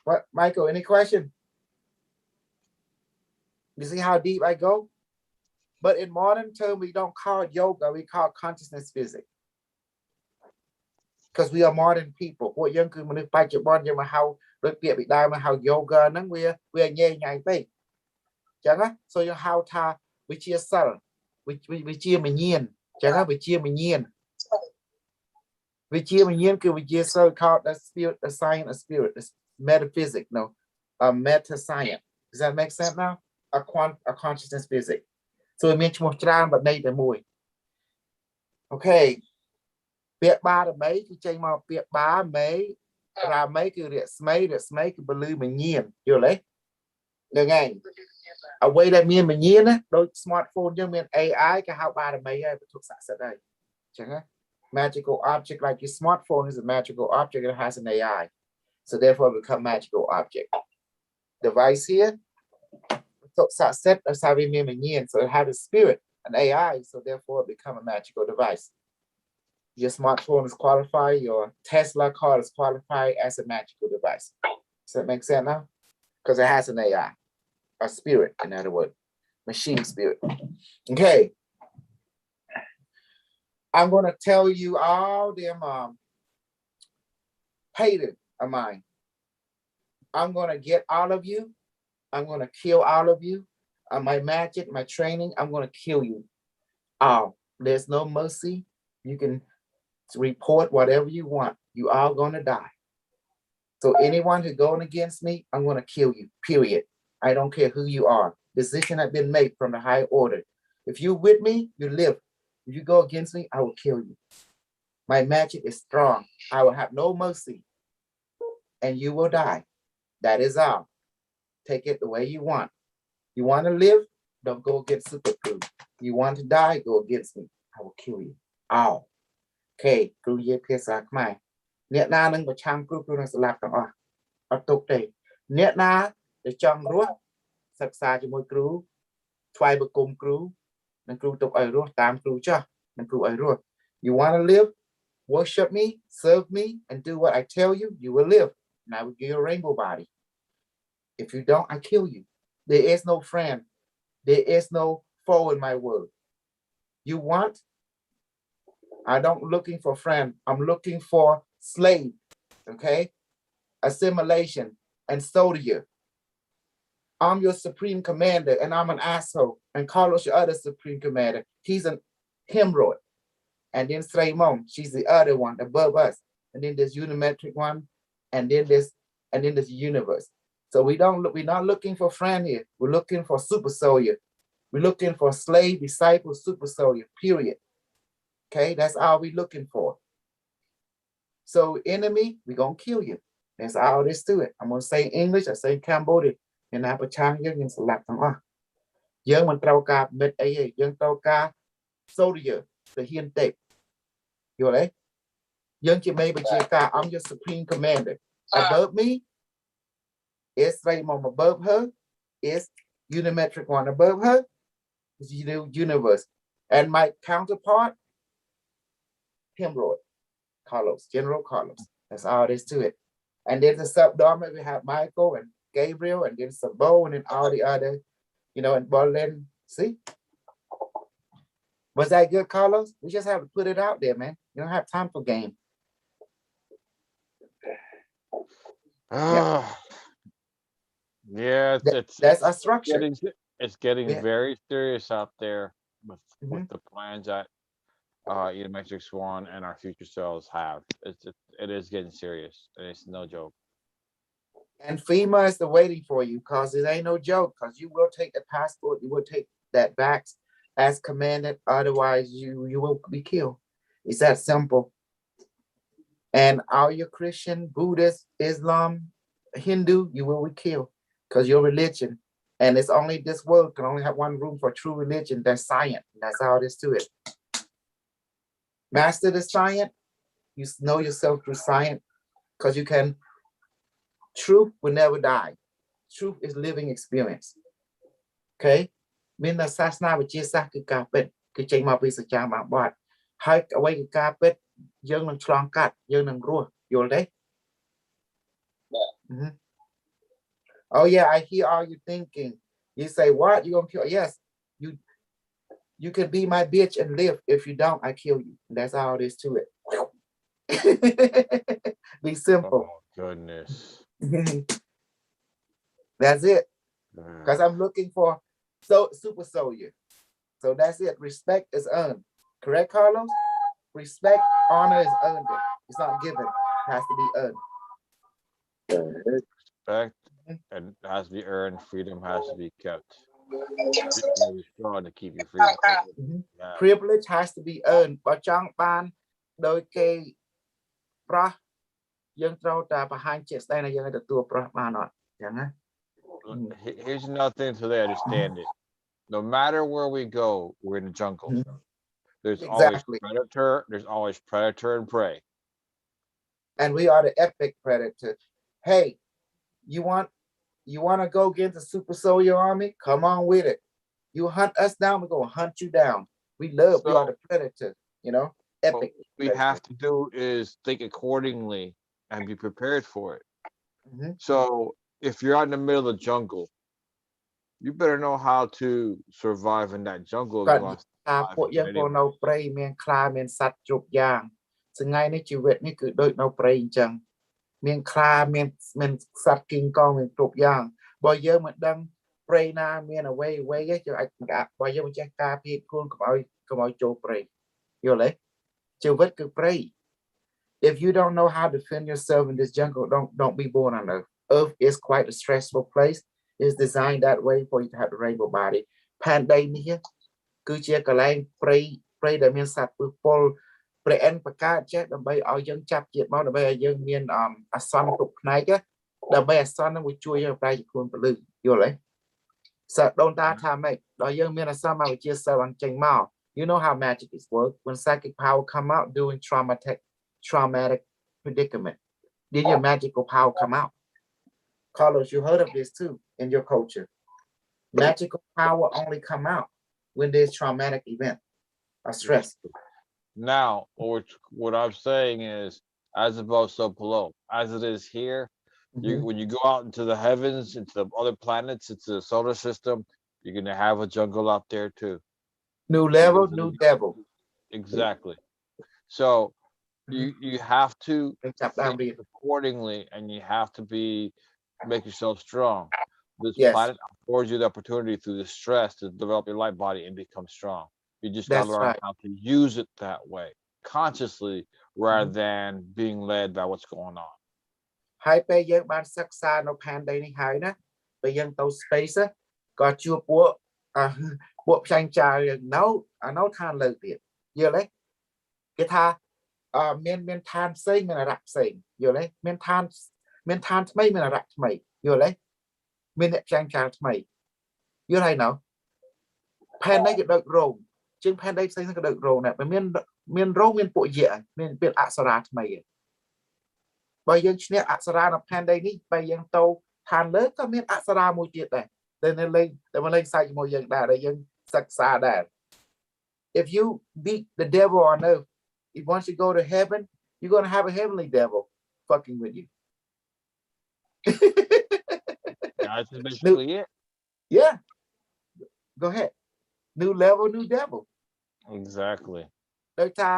What, Michael, any question? You see how deep I go? But in modern terms, we don't call it yoga, we call it consciousness physics. Because we are modern people ពួកយើងគឺមនុស្សបច្ចុប្បន្នយើងមកហៅដូចពាក្យពីដើមមកហៅ yoga ហ្នឹងវាញ៉ៃញ៉ៃពេកអញ្ចឹងណា so យើងហៅថាវិជាសិលវិជាមញ្ញាណអញ្ចឹងណាវិជាមញ្ញាណគឺវិជាសិល called the spirit the science of spirit the metaphysics no meta science does that make sense now a consciousness physics so មានឈ្មោះច្រើនbut ន័យតែមួយ okay ពាក្យបារមីគឺចេញមកពាក្យបាមេរាមីគឺរស្មីគឺពលឺមញៀនយល់ទេហ្នឹងហើយអ្វីដែលមានមញៀនណាដូច smartphone យើងមាន AI គេហៅបារមីហើយវត្ថុស័ក្តិសិទ្ធិហើយអញ្ចឹងណា magical object like your smartphone is a magical object it has an AI so therefore it become magical object device here វត្ថុស័ក្តិសិទ្ធិដោយសារវាមានមញៀន so it has a spirit an AI so therefore it become a magical device Your smartphone is qualified, your Tesla car is qualified as a magical device. Does that make sense now? Because it has an AI, a spirit, in other words, machine spirit. Okay. I'm going to tell you all them haters of mine. I'm going to get all of you. I'm going to kill all of you. My magic, my training, I'm going to kill you. There's no mercy. You can report whatever you want. You are going to die. So anyone who's going against me, I'm going to kill you, period. I don't care who you are. Decision has been made from the high order. If you with me, you live. If you go against me, I will kill you. My magic is strong. I will have no mercy. And you will die. That is all. Take it the way you want. You want to live? Don't go against Super Crew. You want to die? Go against me. I will kill you. All. Okay, គ្រូនិយាយភាសាខ្មែរអ្នកណានឹងប្រឆាំងគ្រូនឹងស្លាប់ទាំងអស់អត់ទុកទេអ្នកណាដែលចង់រស់សិក្សាជាមួយគ្រូថ្វាយបង្គំគ្រូនឹងគ្រូទុកឲ្យរស់តាមគ្រូចាស់នឹងគ្រូឲ្យរស់ You want to live worship me serve me and do what I tell you you will live and I will give you a rainbow body if you don't I kill you there is no friend there is no foe in my world you want I don't looking for friend. I'm looking for slave. Okay? Assimilation and soldier. I'm your supreme commander and I'm an asshole. And Carlos, your other supreme commander. He's an hemorrhoid. And then Sraymon, she's the other one above us. And then there's unimetric one. And then there's universe. So we're not looking for friend here. We're looking for super soldier. We're looking for slave, disciple, super soldier, period. Okay, that's all we're looking for. So enemy, we're going to kill you. That's all there is to it. I'm going to say English, I say Cambodia. And I put Chang Young and select them. Young man throw car mid a young throw car soldier, the hen tape. You right? Young Jamaica car, I'm your supreme commander. Above me is Raymond, above her is unimetric one. Above her is universe. And my counterpart hemorrhoid, Carlos, General Carlos. That's all there is to it. And then the subdominant, we have Michael and Gabriel, and then Sabo, and then all the other, and Berlin. See? Was that good, Carlos? We just have to put it out there, man. You don't have time for game.
Yeah,
That's our structure.
It's getting
Yeah.
very serious out there with
Mhm.
the plans that Matrix One and our future selves have. It is getting serious, and it's no joke.
And FEMA is the waiting for you, because it ain't no joke, because you will take the passport, you will take that back as commanded, otherwise you will be killed. It's that simple. And all your Christian, Buddhist, Islam, Hindu, you will be killed, because your religion, and it's only this world can only have one room for true religion, that's science. That's how it is to it. Master the science, you know yourself through science, because you can. Truth will never die. Truth is living experience. Okay? មានតែសាសនាវិទ្យាសាស្ត្រគឺការពិតគឺចេញមកពីសច្ចាមកបត់ហើយអ្វីគឺការពិតយើងនឹងឆ្លងកាត់យើងនឹងរស់យល់ទេ Oh yeah, I hear all you thinking. You say what? You gonna kill? Yes, you can be my bitch and live. If you don't, I kill you. That's all it is to it. Be simple.
Oh goodness.
That's it. Because I'm looking for super soldier. So that's it. Respect is earned. Correct, Carlos? Respect, honor is earned. It's not given. It has to be earned.
Respect and has to be earned. Freedom has to be kept. You're strong to keep your freedom. Yeah.
Privilege has to be earned. បើចង់បានដោយគេប្រោះយើងត្រូវតែបង្ហាញជាក់ស្ដែងថាយើងឲ្យទទួលប្រោះបានអត់ចឹងណា
Here's another thing so they understand it. No matter where we go, we're in the jungle. There's always predator and prey.
And we are the epic predator. Hey, you want to go against the super soldier army? Come on with it. You hunt us down, we're gonna hunt you down. We are the predator, epic.
What we have to do is think accordingly and be prepared for it. So if you're out in the middle of the jungle, you better know how to survive in that jungle.
ពួកយើងក៏នៅព្រៃមានខ្លាមានសត្វគ្រប់យ៉ាងថ្ងៃនេះជីវិតនេះគឺដូចនៅព្រៃអញ្ចឹងមានខ្លាមានសត្វគីងកងមានគ្រប់យ៉ាងបើយើងមិនដឹងព្រៃណាមានអ្វីទេយើងអាចបើយើងមិនចេះការពារខ្លួនកុំឲ្យចូលព្រៃយល់ទេជីវិតគឺព្រៃ If you don't know how to defend yourself in this jungle, don't be born on Earth. Earth is quite a stressful place. It's designed that way for you to have the rainbow body. ផែនដីនេះគឺជាកន្លែងព្រៃដែលមានសត្វពឹសពលព្រះអិនបកាចេះដើម្បីឲ្យយើងចាប់ជាតិមកដើម្បីឲ្យយើងមានអាសន្នគ្រប់ផ្នែកដើម្បីអាសន្ននឹងជួយយើងប្រែជាខ្លួនពលឺយល់ទេសិតដូនតាថាម៉េចដល់យើងមានអាសន្នមកវិជាសិលបានចេញមក You know how magic is work when psychic power come out during traumatic predicament. Then your magical power come out. Carlos, you heard of this too in your culture. Magical power only come out when there's traumatic event or stress.
Now, what I'm saying is, as above, so below. As it is here, when you go out into the heavens, into the other planets, into the solar system, you're gonna have a jungle out there too.
New level, new devil.
Exactly. So you have to think accordingly, and you have to make yourself strong. This planet affords you the opportunity through the stress to develop your light body and become strong. You just gotta learn how to use it that way, consciously, rather than being led by what's going on.
ហើយពេលយើងបានសិក្សានៅផែនដីនេះហើយណាពេលយើងទៅ space ក៏ជួបពួកផ្សែងចាយយើងនៅឋានលើទៀតយល់ទេគេថាមានឋានផ្សេងមានអរៈផ្សេងយល់ទេមានឋានថ្មីមានអរៈថ្មីយល់ទេមានអ្នកផ្សែងចាយថ្មីយល់ហើយណៅផែនដីក៏ដូចរោងជាងផែនដីផ្សេងក៏ដូចរោងដែរមានរោងមានពួកយៈមានអប្សរាថ្មីបើយើងឈ្នះអប្សរានៅផែនដីនេះបើយើងទៅឋានលើក៏មានអប្សរាមួយទៀតដែរតែនៅលេងសាច់ជាមួយយើងដែរដែលយើងសិក្សាដែរ If you beat the devil on earth, if once you go to heaven, you're going to have a heavenly devil fucking with you.
Guys, is basically it.
Yeah. Go ahead. New level, new devil.
Exactly.
ដោយថា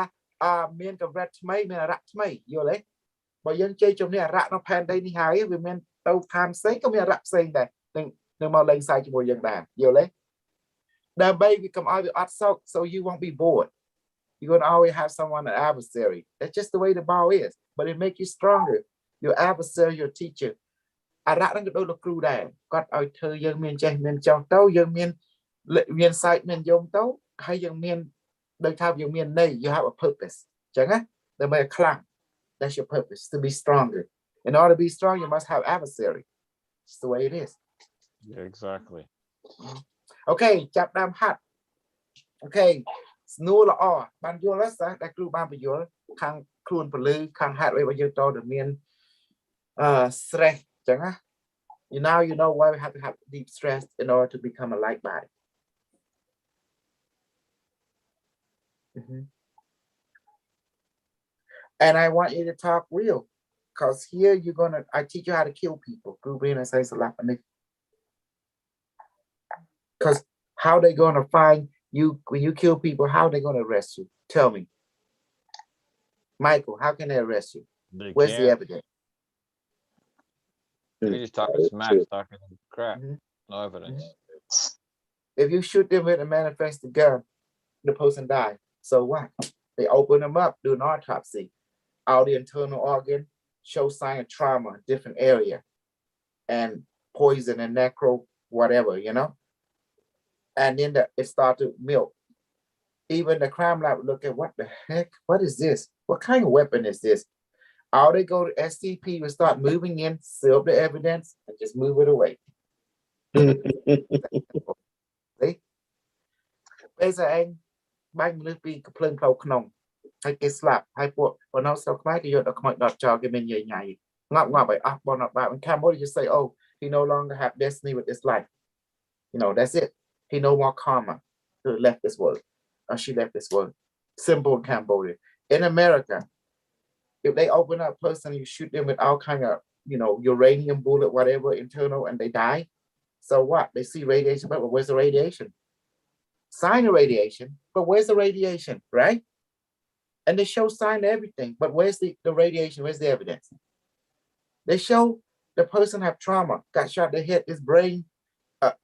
មានកម្រិតថ្មីមានអរៈថ្មីយល់ទេបើយើងជ័យជំនះអរៈនៅផែនដីនេះហើយវាមានទៅឋានផ្សេងក៏មានអរៈផ្សេងដែរនឹងមកលេងសើចជាមួយយើងដែរយល់ទេដើម្បីវាកុំឲ្យវាអត់សោក so you won't be bored you're going to always have someone an adversary that's just the way the ball is but it make you stronger your adversary your teacher អរៈនឹងក៏ដូចលោកគ្រូដែរគាត់ឲ្យធ្វើយើងមានចេះមានចោះទៅយើងមានសាច់មានយំទៅហើយយើងមានដោយថាយើងមានន័យ you have a purpose អញ្ចឹងណាដើម្បីឲ្យខ្លាំង that's your purpose to be stronger in order to be strong you must have adversary it's the way it is
Yeah, exactly.
okay ចាប់ដើមហាត់ okay ស្នួលល្អបានយល់ហើយសិស្សដែលគ្រូបានបញ្យល់ខាងខ្លួនពលឺខាងហាត់របស់យើងតទៅមានstress អញ្ចឹងណា you know why we have to have deep stress in order to become a light body. And I want you to talk real, because here I teach you how to kill people. Because how they gonna find you when you kill people? How they gonna arrest you? Tell me, Michael. How can they arrest you? Where's the evidence?
You're just talking smack, talking crap. No evidence.
If you shoot them with a manifested gun, the person died. So what? They open them up, do an autopsy. All the internal organ show sign of trauma, different area, and poison and necro, whatever, you know. And then it start to melt. Even the crime lab look at what the heck? What is this? What kind of weapon is this? All they go to SCP will start moving in, seal the evidence, and just move it away. See? Bây giờ anh banh nước pi cái plưng khâu khổng hay cái slap hay bộ và nó sau cái thì được mọi đọt cho cái mình nhảy nhảy ngọc ngọc vậy bon not about in Cambodia just say oh he no longer have destiny with this life you know that's it he no more karma he left this world or she left this world simple in Cambodia in America if they open up a person you shoot them with all kind of you know uranium bullet whatever internal and they die so what they see radiation but where's the radiation sign of radiation, but where's the radiation, right? And they show sign of everything, but where's the radiation? Where's the evidence? They show the person have trauma, got shot in the head, his brain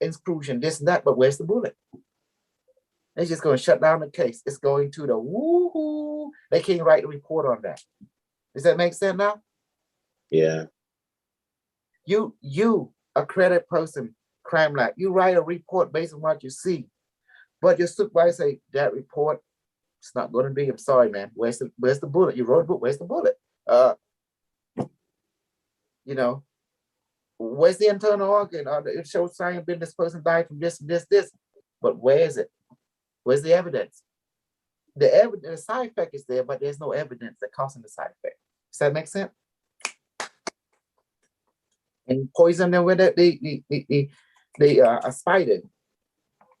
intrusion, this and that, but where's the bullet? They're just going to shut down the case. It's going to the woohoo. They can't write a report on that. Does that make sense now?
Yeah.
You, a credit person, crime lab, you write a report based on what you see. But your supervisor say that report, it's not going to be. I'm sorry, man. Where's the bullet? You wrote a book. Where's the bullet? You know, where's the internal organ? It shows sign been this person died from this. But where is it? Where's the evidence? The evidence, the side effect is there, but there's no evidence that causing the side effect. Does that make sense? And poison them with a spider.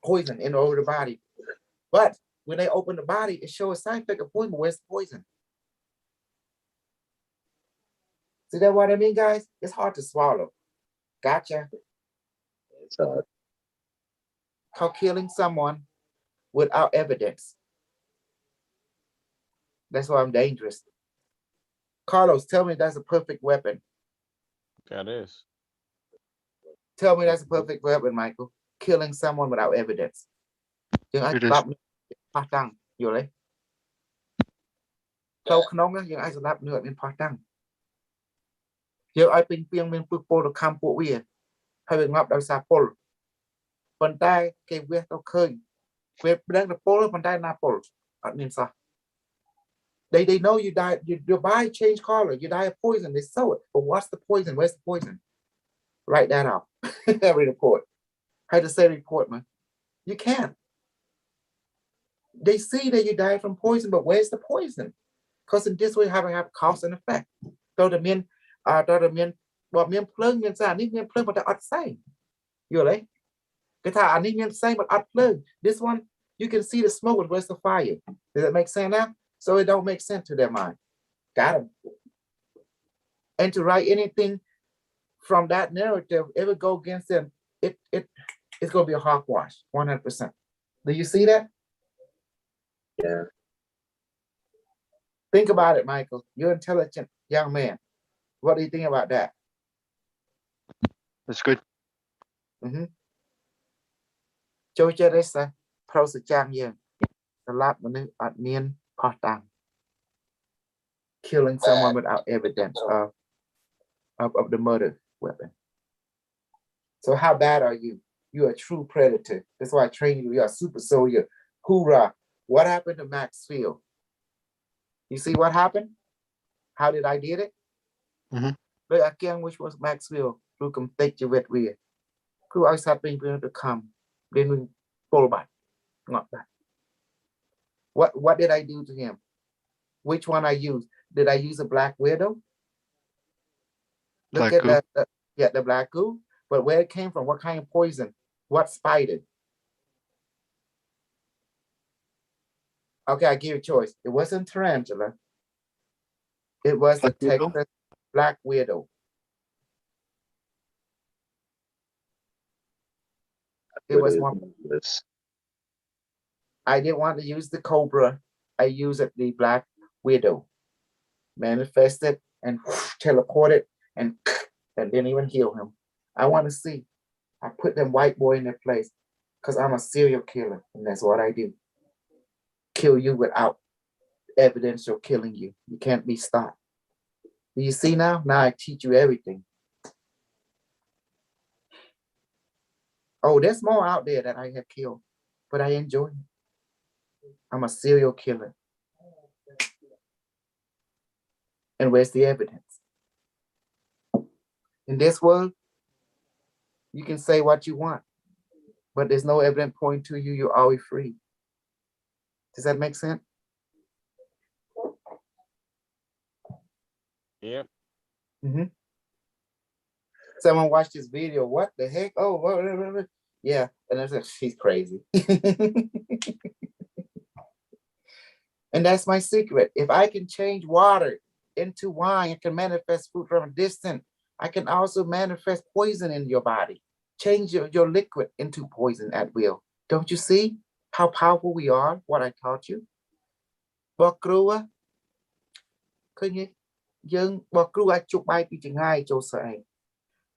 Poison in over the body, but when they open the body, it shows a side effect of poison. But where's the poison? See that what I mean, guys? It's hard to swallow. Gotcha.
It's hard.
How killing someone without evidence. That's why I'm dangerous. Carlos, tell me that's a perfect weapon.
That is.
Tell me that's a perfect weapon, Michael. Killing someone without evidence.
It is.
You right? So you I slap nước in part tăng. You I ping mình put the camp what we have ngọc đào xa pol. Phần tay cái việc tao khơi. Việc đang được pol phần tay na pol. Ở nên sao? They know you die. Your body change color. You die of poison. They saw it. But what's the poison? Where's the poison? Write that out. Every report. How to say report, man? You can't. They see that you died from poison, but where's the poison? Because in this way, have cause and effect. Though the men, plug men say, I need men plug, but they're outside. You right? I need men say, but I plug. This one, you can see the smoke, but where's the fire? Does that make sense now? So it don't make sense to their mind. Got them. And to write anything from that narrative, if it go against them, it's gonna be a hogwash, 100%. Do you see that?
Yeah.
Think about it, Michael. You're an intelligent young man. What do you think about that?
That's good.
Cho chơi đấy sao? Pro sự trang dương. The lotមនុស្សអត់មានផុសតាំង killing someone without evidence of the murder weapon. So how bad are you? You're a true predator. That's why I train you. You're a super soldier. Hoorah. What happened to Max Field? You see what happened? How did I did it? Look again, which was Max Field. Who can take you with we? Who I said being able to come. Then we pull back. Not back. What did I do to him? Which one I used? Did I use a black widow? Look
Black
at the black goo. But where it came from, what kind of poison? What spider? Okay, I give you a choice. It wasn't tarantula. It was a Texas black widow. It was one. I didn't want to use the cobra. I used the black widow. Manifested and teleported and didn't even heal him. I want to see. I put them white boy in their place because I'm a serial killer, and that's what I do. Kill you without evidence of killing you. You can't be stopped. Do you see now? Now I teach you everything. Oh, there's more out there that I have killed, but I enjoy it. I'm a serial killer. And where's the evidence? In this world, you can say what you want, but there's no evidence pointing to you. You're always free. Does that make sense?
Yep.
Someone watched this video. What the heck? Oh, what? Yeah. And I said, she's crazy. And that's my secret. If I can change water into wine, I can manifest food from a distance. I can also manifest poison in your body. Change your liquid into poison at will. Don't you see how powerful we are? What I taught you. Bọc cừuឃើញយើងបកគ្រូអាចជប់បាយពីចង្អាយចូលស្អែក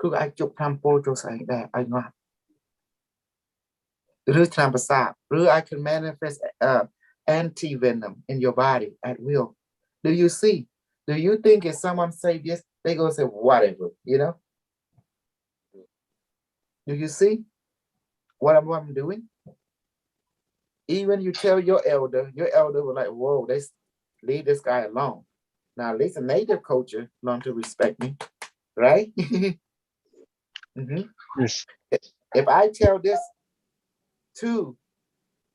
គ្រូអាចជប់ថ្នាំពុលចូលស្អែកដែរឲ្យងាប់ឬថ្នាំប្រសាទឬ I can manifest anti venom in your body at will. Do you see? Do you think if someone say this, they go say whatever, you know? Do you see what I'm doing? Even you tell your elder will like, whoa, let's leave this guy alone. Now, at least a native culture learn to respect me, right?
Yes.
If I tell this to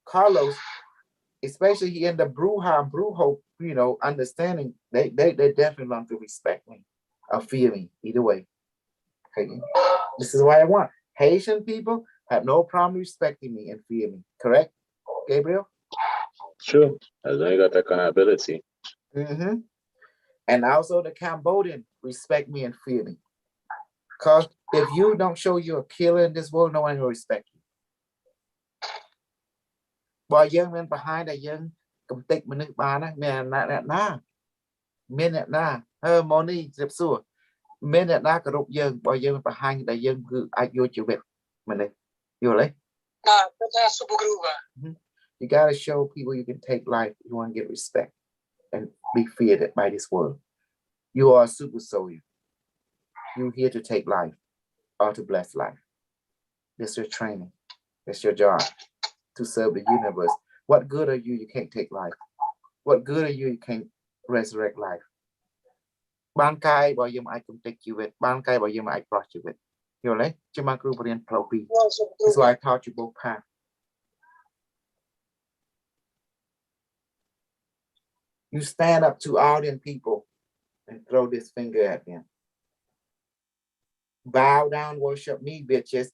Carlos, especially in the Brujo, you know, understanding, they definitely learn to respect me or fear me, either way. Okay. This is why I want. Haitian people have no problem respecting me and fear me, correct, Gabriel?
Sure, as long as you got that kind of ability.
And also the Cambodian respect me and fear me. Because if you don't show you're a killer in this world, no one will respect you. Boy, young man behind that young come take my man, minute na, her money, zip sewer. Minute na, cái rụt young, boy, young behind that young good, I go to it. You like? You gotta show people you can take life. You want to get respect and be feared by this world. You are a super soldier. You're here to take life or to bless life. That's your training. That's your job, to serve the universe. What good are you? You can't take life. What good are you? You can't resurrect life. Ban kai bảo you I can take you with. Ban kai bảo you I brought you with. You know, that's why I taught you both paths. You stand up to all them people and throw this finger at them. Bow down, worship me, bitches.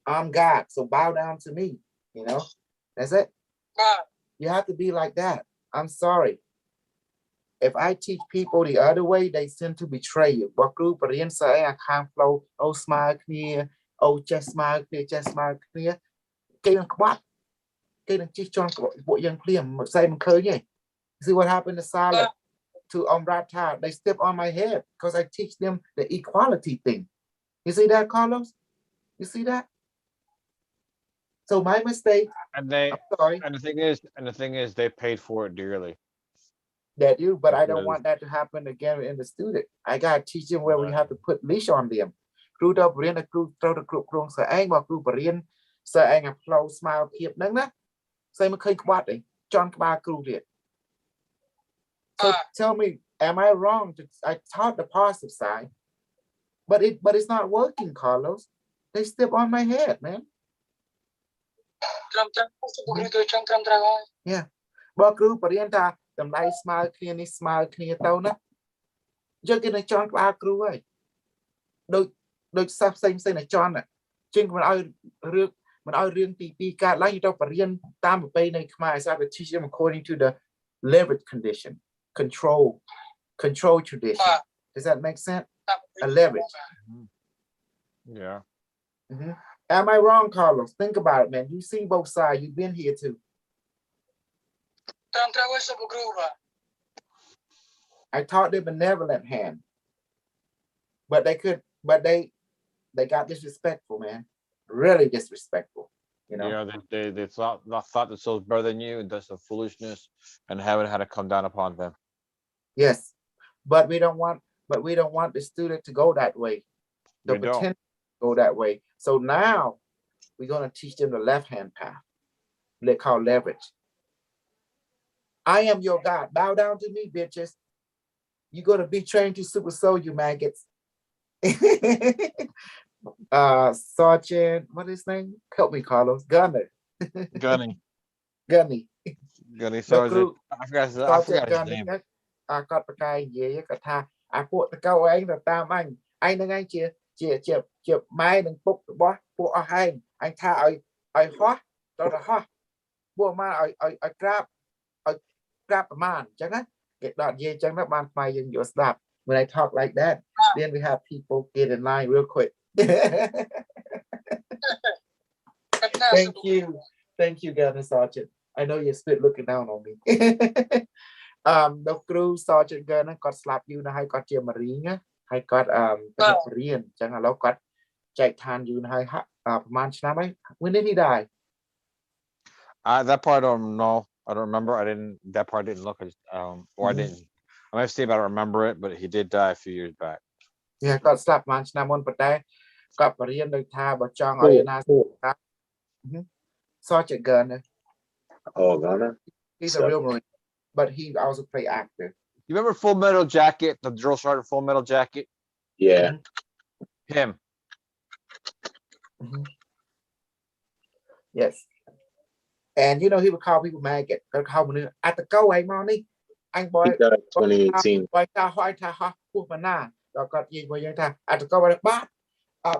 I'm God, so bow down to me. You know, that's it. You have to be like that. I'm sorry. if I teach people the other way, they tend to betray you. But group but in say I can't flow, oh smile clear, oh just smile clear. Cây đằng quát, cây đằng chỉ cho bộ dân clear, một say một khơi nhỉ. See what happened to Silent, to Rata? They step on my head because I teach them the equality thing. You see that, Carlos? You see that? So my mistake.
And
I'm sorry.
and the thing is, they paid for it dearly.
That you, but I don't
Because-
want that to happen again in the student. I gotta teach them where we have to put leash on them. Crew up riêng là crew throw the group wrong. So anh mà crew riêng, so anh a flow smile keep nâng đó. Say mà khơi quát đấy, John ba crew điện. So tell me, am I wrong? I taught the positive side, but it's not working, Carlos. They step on my head, man. Yeah. But crew riêng ta tầm này smile clear tao nó. Giờ cái này John ba crew ấy. Đôi sắp xanh là John à. Chứ mình ai riêng tí cả lại như đâu phải riêng tam một bên này Khmer sao to teach them according to the leverage condition, control tradition. Does that make sense? A leverage.
Yeah.
Am I wrong, Carlos? Think about it, man. You've seen both sides. You've been here too. I taught them benevolent hand, but they got disrespectful, man. Really disrespectful. You know.
Yeah, they thought that so better than you, and that's the foolishness, and heaven had to come down upon them.
Yes, but we don't want the student to go that way. The
We don't.
potential to go that way. So now we're gonna teach them the left-hand path. They call leverage. I am your God. Bow down to me, bitches. You're gonna be trained to super soul, you maggots. Sergeant, what is his name? Help me, Carlos. Gunner.
Gunny.
Gunny.
Sergeant. I forgot his name.
I got the guy, yeah, I put the go anh là tam anh đang anh chia mai đừng bốc bó bộ hai anh tha ai hóa đó là hóa bộ mà ai grab a man chẳng á get that yeah chẳng nó ban fire in your slap. When I talk like that, then we have people get in line real quick. Thank you, Gunner Sergeant. I know you're still looking down on me. The crew Sergeant Gunner got slap you นะ ให้ got ជា Marine ណា ให้ got រៀន ចឹង ឥឡូវ គាត់ ចែកឋាន you ណា ហើយ ប្រហែល ឆ្នាំ ហើយ when did he die?
That part I don't know. I don't remember. That part didn't look or I didn't. I might see if I don't remember it, but he did die a few years back.
Yeah, គាត់ ស្លាប់ ប្រហែល ឆ្នាំ មុន ប៉ុន្តែ គាត់ បរៀន ដូច ថា បើ ចង់ ឲ្យ ឯណា Sergeant Gunner.
Oh, Ghana.
He's a real Marine, but he also play actor.
You remember Full Metal Jacket, the drill sergeant Full Metal Jacket?
Yeah.
Him.
Yes. And you know he would call people maggot. Call me at the go away money. Anh boy.
He died in 2018.
Boy ta hỏi ta ha quốc mà na. Rồi có gì boy ta at the go away bát.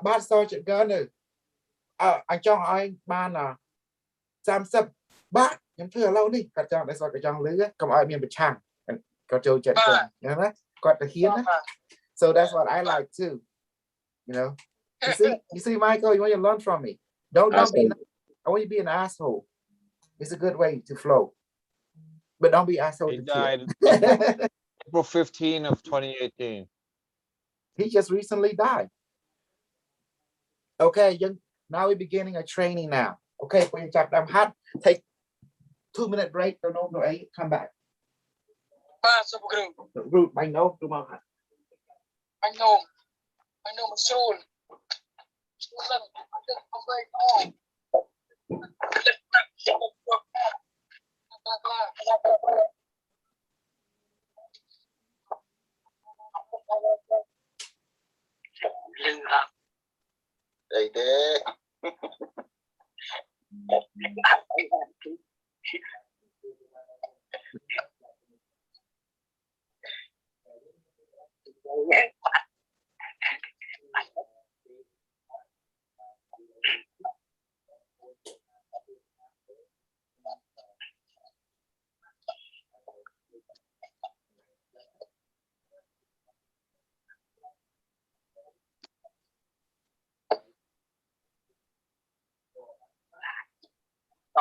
Bát Sergeant Gunner. Anh cho anh ban là 30 bát. Nhưng thưa lâu đi. Cả trong để sao cả trong lưới cầm ai miền Bắc Trang. Có trâu chật chân. You know that? Got the hiến á. So that's what I like too. You know. You see, Michael, you want to learn from me. Don't be. I want you to be an asshole. It's a good way to flow. But don't be asshole.
He
to
died
kill.
April 15 of 2018.
He just recently died. Okay, now we're beginning a training now. Okay, for your chapter, I'm hot. Take 2-minute break. Don't know, no, come back. Root, I know.
I know, my soul.
Đây thế.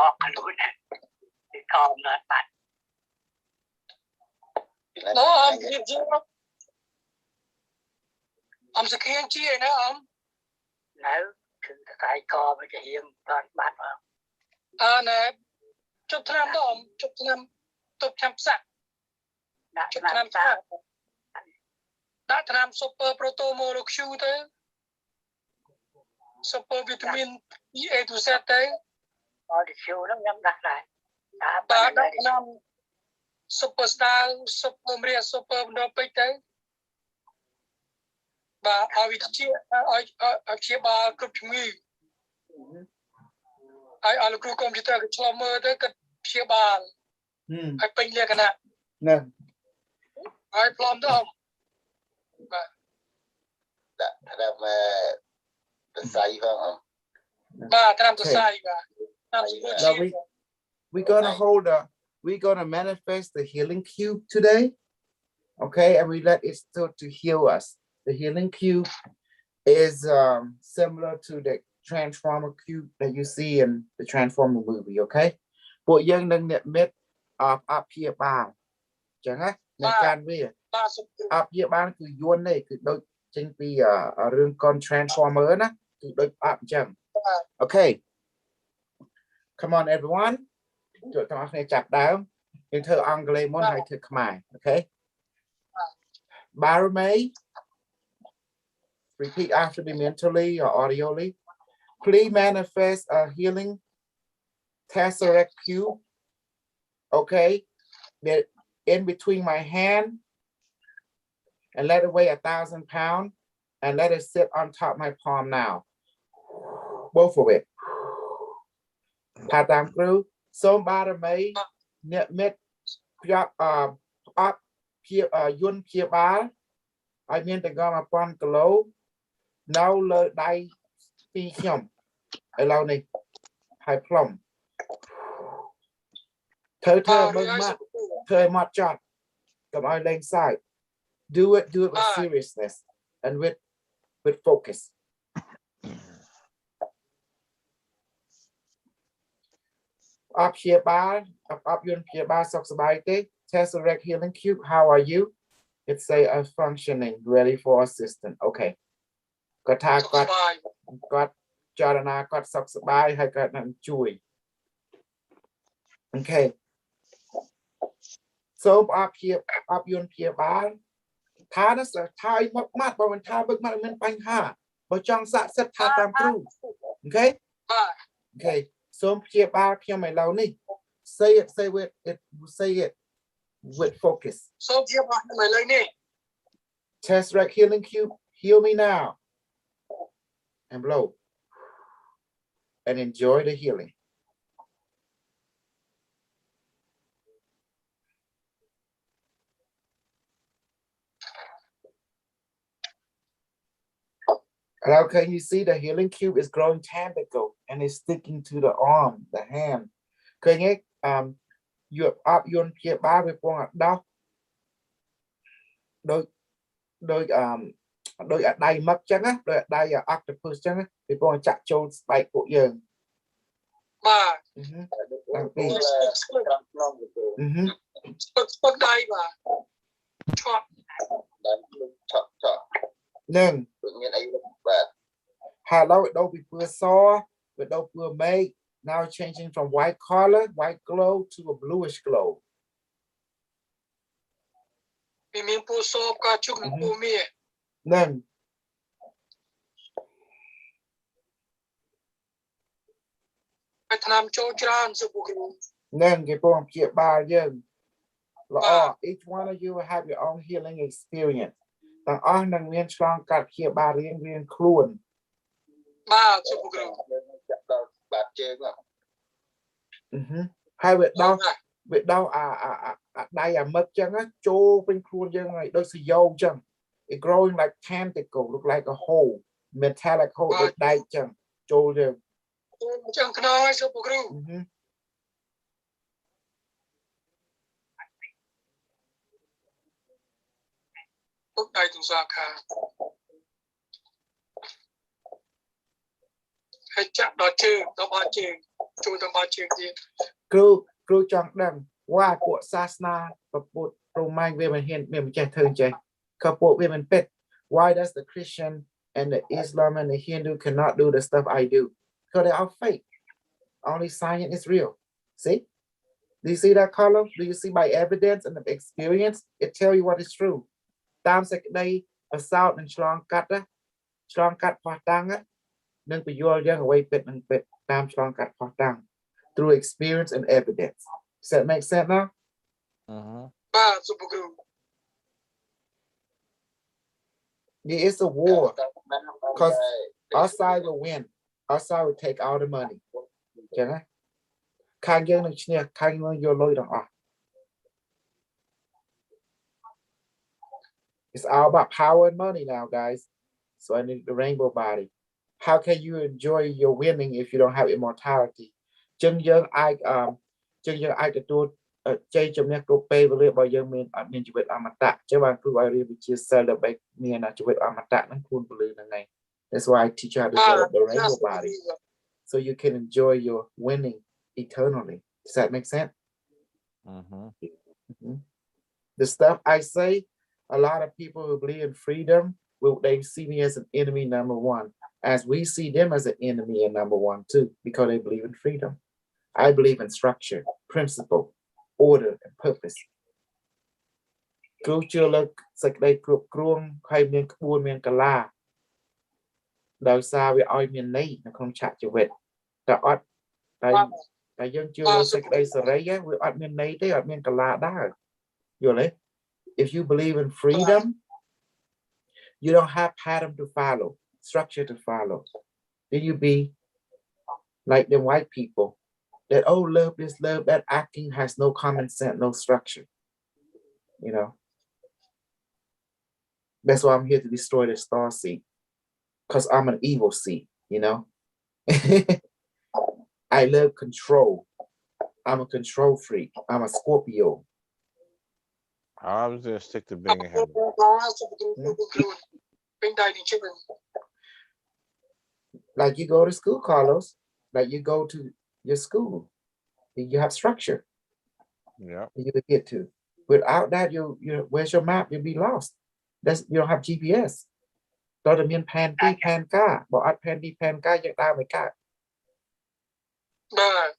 อกกันด้วยนะติดคอมเลยปัดน้องเยอะสเกียงจี้นะแล้วถึงใส่คอมันจะเฮียมตอนบัดเนี่ยจุดทำต่อจุดทำตุบทำสักจุดทำสักđã làm super proto molecule tới super vitamin E to Z tới thì siêu nó nhắm đặt lại đã làm superstar super mria super nopic tới và ở chia ba cực nghi ở lúc computer cái cho mơ tới cái chia ba ai pin liền cái nào
nè
ai plum đó
làm sai không?
ba làm tôi sai ba
now we gonna hold we're gonna manifest the healing cube today, okay, and we let it start to heal us. The healing cube is similar to the transformer cube that you see in the Transformer movie, okay, bộ dân nâng nhận biết up here bao chẳng áในการเวีย up here บ้านคือย้วนเลยคือโดยจึงปีเรื่องก่อน transformer นะคือโดย up จัง okay come on everyone จุดทั้งในจับดาวยังเธออังกฤษมอนให้เธอขมาย okay Barumay repeat after me mentally or audibly. Please manifest a healing tesseract cube, okay, that in between my hand, and let it weigh 1,000 pounds, and let it sit on top of my palm now. Both of it. Patam crew, so Barumay, met up yun pia bar. I mean the gum upon glow. Now le die phi nhom. Allow me. High plum. Thơ mud shot. Come on, lane side. Do it with seriousness and with focus. Up here bar, up yun here bar socks by day. Tesseract healing cube. How are you? It's say a functioning, ready for assistance. Okay. Got Jarana, got socks by, I got an chewy. Okay. So up here, up yun here bar. Tadas a tie mat, but when tie book man bang ha. But John sat set tam through. Okay? Okay. So here bar here my lonely. Say it with focus.
So here my lonely.
Tesseract healing cube, heal me now. And blow. And enjoy the healing. Now can you see the healing cube is growing tentacle and it's sticking to the arm, the hand. Can you you up your ba before đó. Đôi đai mất chăng á, đai octopus chăng á, thì con chặt châu spike của dương.
Ba. Đai mà.
Nâng. Hà lâu đâu bị vừa so, but đâu vừa make. Now changing from white color, white glow to a bluish glow.
Mình pu so cả chục pu mi.
Nâng.
Nam châu tràn sự bục.
Nâng cái bom chia ba dân. Each one of you will have your own healing experience. Tang nang miên strong cắt chia ba riêng khuôn.
Ba sự bục.
Bạc chơi mà.
Hai việc đau đây mất chân á, chô bên khuôn dân này đôi sự dâu chân. It growing like tentacle, look like a hole, metallic hole, đôi đai chân, chô dân.
Chân khna sự bục. Bức đây tụi ra khá. Hãy chắc đó chứ, đó ba chứ. ជួយទៅមកជាងទៀត
គ្រូចង់ដឹងว่าពួកសាសនាពុទ្ធព្រហ្មញ្ញវាមិនហ៊ានមានចេះធ្វើចេះក៏ពួកវាមិនពិត why does the Christian and the Islam and the Hindu cannot do the stuff I do because they are fake only science is real see do you see that column do you see by evidence and the experience it tell you what is true តាមសេចក្តីប្រសោតនិងឆ្លងកាត់ផោះតាំងនឹងពយល់យ៉ាងអ្វីពិតនិងពិតតាមឆ្លងកាត់ផោះតាំង through experience and evidence does that make sense now
បាទសុភគ្រូ
There is a war because our side will win our side will take all the money ចឹងណាខាងយើងនឹងឈ្នះខាងយើងយកលុយទាំងអស់ It's all about power and money now guys so I need the rainbow body how can you enjoy your winning if you don't have immortality ចឹងយើងអាចទទួលជ័យជំនះគ្រប់ពេលវេលាបើយើងមានអត់មានជីវិតអមតៈចឹងបានគ្រូឲ្យរៀនវិទ្យាសាស្ត្រដើម្បីមានជីវិតអមតៈហ្នឹងខ្លួនពលឺហ្នឹងឯង That's why I teach you how to develop the rainbow body so you can enjoy your winning eternally does that make sense the stuff I say a lot of people who believe in freedom they see me as an enemy number one as we see them as an enemy and number one too because they believe in freedom I believe in structure principle order and purpose គ្រូជឿលើសេចក្តីគ្រប់គ្រងហើយមានក្បួនមានកលាដោយសារវាឲ្យមានន័យនៅក្នុងឆាកជីវិតតែអត់តែយើងជឿលើសេចក្តីសេរីវាអត់មានន័យទេអត់មានកលាដែរយល់ទេ if you believe in freedom you don't have pattern to follow structure to follow then you be like the white people that oh love this love that acting has no common sense no structure you know that's why I'm here to destroy the star seed because I'm an evil seed you know I love control I'm a control freak I'm a Scorpio
I was gonna stick to being a heaven.
Like you go to school Carlos like you go to your school you have structure
Yeah.
you get to without that you where's your map you'll be lost that's you don't have GPS តើមានផែនទីផែនការបើអត់ផែនទីផែនការយើងដើរមិនកើតបាទ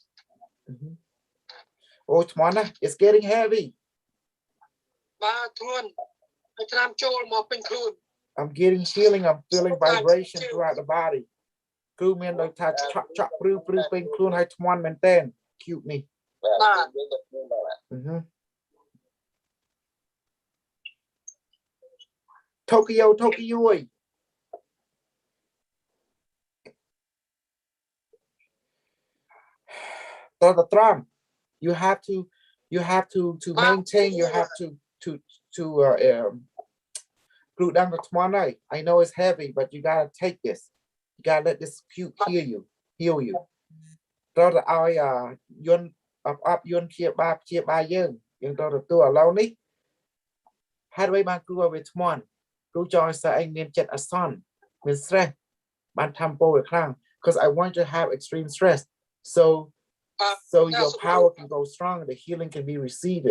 អូថ្មណា it's getting heavy
បាទធ្ងន់ហើយត្រាំចូលមកពេញខ្លួន
I'm getting healing I'm feeling vibration throughout the body គឺមានដូចថាឆក់ព្រឺពេញខ្លួនហើយថ្មមែនតើ cute នេះបាទTokyo អីតើត្រង់ you have to maintain you have to glue down the ថ្មហើយ I know it's heavy but you gotta take this you gotta let this cute heal you តើឲ្យយន្តអប់យន្តព្យាបាលយើងត្រូវទទួលឥឡូវនេះហេតុអ្វីបានគ្រូឲ្យវាធ្មន់គ្រូចង់ឲ្យសិស្សឯងមានចិត្តអាសន្នមាន stress បានធ្វើពោលវាខ្លាំង because I want you to have extreme stress so your power can go strong the healing can be received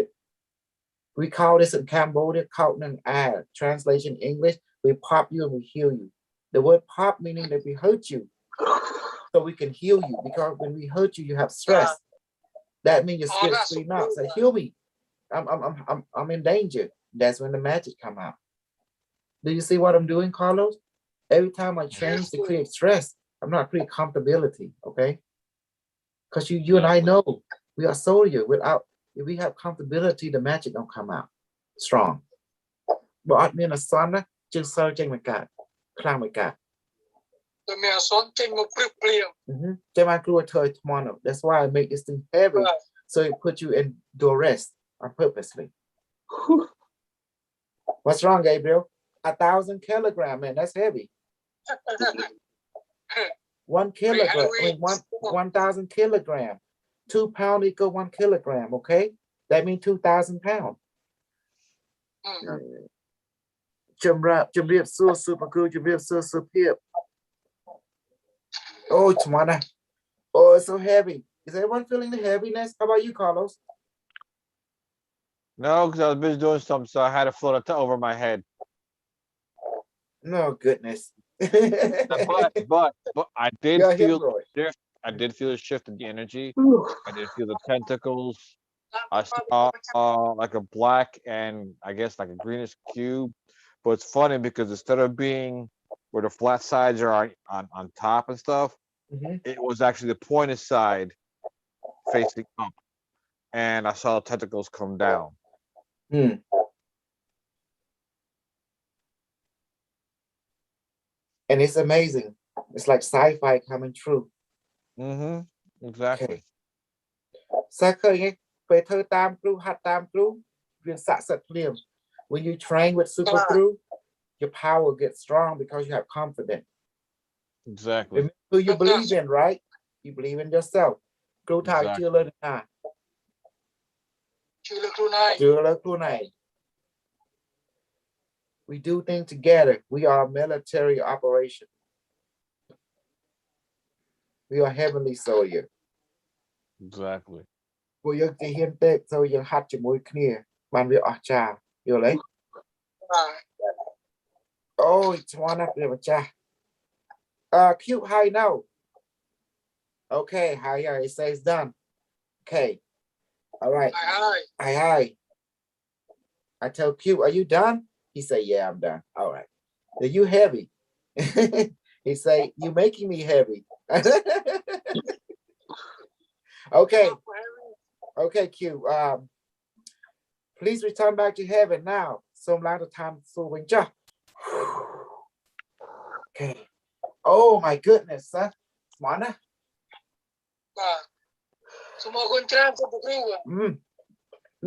we call this in Cambodia called an air translation English we pop you and we heal you the word pop meaning that we hurt you so we can heal you because when we hurt you you have stress that means your spirit scream out say heal me I'm in danger that's when the magic come out do you see what I'm doing Carlos every time I change to create stress I'm not creating comfortability okay because you and I know we are soldier without if we have comfortability the magic don't come out strong but អត់មានអសន្នជើងសិលចេញមកកើតខ្លាំងមកកើតតែមានអសន្នចេញមកព្រឹកព្រៀងចាំមកគ្រូធ្វើឲ្យថ្មនោះ that's why I make this thing heavy so it put you in duress on purposely what's wrong Gabriel 1,000 kilogram man that's heavy 1 kilogram I mean 1,000 kilogram 2 pounds equal 1 kilogram okay that means 2,000 pounds ជំរាបសួរសុភគ្រូជំរាបសួរសុភាពអូថ្មណា oh it's so heavy Is everyone feeling the heaviness? How about you, Carlos?
No, because I was busy doing something, so I had to float it over my head.
No, goodness.
But I did
You're a
feel
hemorrhoid.
shift. I did feel a shift in the energy.
Whew.
I did feel the tentacles. I saw like a black and I guess like a greenish cube. But it's funny because instead of being where the flat sides are on top and stuff,
Mhm.
it was actually the pointed side facing up. And I saw the tentacles come down.
Hmm. And it's amazing. It's like sci-fi coming true.
Exactly.
សាឃើញឯងពេលធ្វើតាមគ្រូហាត់តាមគ្រូវាស័ក្តិសិទ្ធិភ្លាម when you train with super crew your power gets strong because you have confidence.
Exactly.
Remember who you believe in, right? You believe in yourself. គ្រូថាឲ្យជឿលើអ្នកណា
ជឿលើខ្លួនឯង
ជឿលើខ្លួនឯង We do things together. We are a military operation. We are heavenly soldier.
Exactly.
ពួកយើងជាហ៊ានពេក so យើងហាត់ជាមួយគ្នាបានវាអស្ចារ្យយល់ទេ Oh, it's one up there ម្ចាស់ cute, how you know? Okay, how you it says done. Okay. All right.
ហើយ
Hi. I tell Q, are you done? He say, yeah, I'm done. All right. Are you heavy? He say, you making me heavy. Okay. Okay, Q. Please return back to heaven now. Some lot of time so when Okay. Oh my goodness, son. Smart enough.
បាទសូមអរគុណច្រើនសូមគ្រូ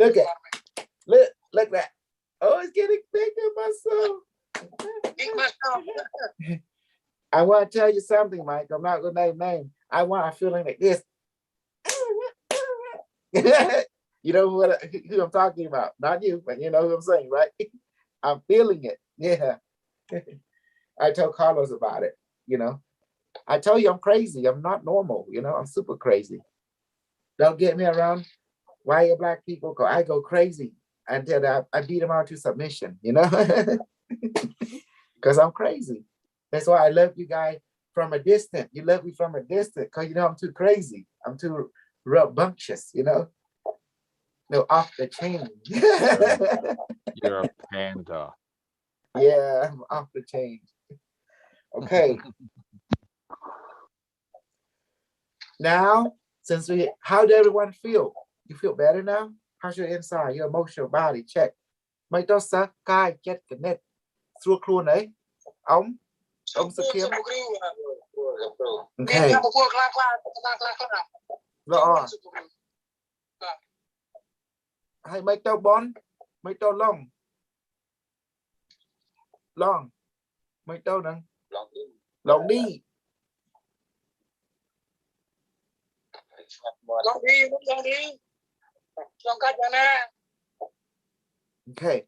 Look at look that. Oh, it's getting bigger, myself.
នេះមក
I want to tell you something, Mike. I'm not gonna name. I want a feeling like this. You know who I'm talking about? Not you, but you know who I'm saying, right? I'm feeling it. Yeah. I told Carlos about it. You know, I tell you I'm crazy. I'm not normal. You know, I'm super crazy. Don't get me around white black people. I go crazy until I beat them out to submission. You know, because I'm crazy. That's why I love you guys from a distance. You love me from a distance because you know I'm too crazy. I'm too rambunctious. You know, no off the chain.
You're a panda.
Yeah, I'm off the chain. Okay. Now, since how did everyone feel? You feel better now? How's your inside, your emotional body? Check. Mấy đó sa cai chết cái net. Xua khuôn ấy. Ông
សូម
សុខៀម
គ្រូ មាន
Okay.
កម្មពលខ្លះខ្លះ
Rõ. Hay mấy tao bón, mấy tao long. Long. Mấy tao nè. Long đi.
ឡងឌីឡងកាច់យ៉ាងណា
Okay.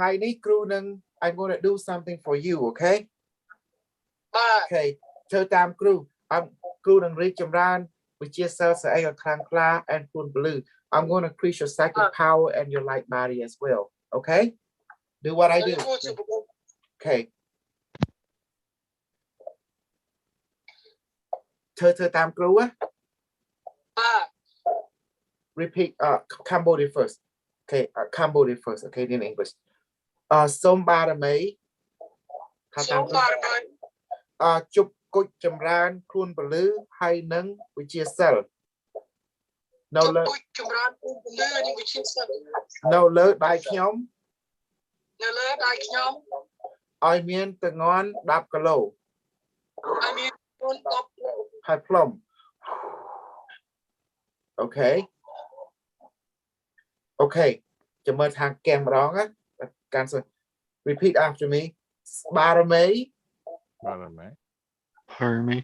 Ngày ní crew nâng I'm going to do something for you, okay?
បាទ
Okay. Chơi tam crew. Crew nâng reach around with your cells and clan and full blue. I'm going to increase your psychic power and your light body as well. Okay? Do what I do. Okay. Chơi tam crew á.
បាទ
Repeat Cambodia first. Okay, Cambodia first. Okay, in English. Som ba mấy.
សូមបាទហើយ
chụp cột chầm ran khuôn bờ lư hay nâng với chia sẻ.
ចុះពុជចម្រើនពូពលឺនេះវិជាសិន
No lỡ đai nhóm.
នៅលើដៃខ្ញុំ
I mean the ngon đạp cả lô.
ហើយមានខ្លួន10
Hai plum. Okay. Okay. Chầm mơ thang kèm đó á. Cancel. Repeat after me. Ba mấy.
Pardon me.
Pardon me.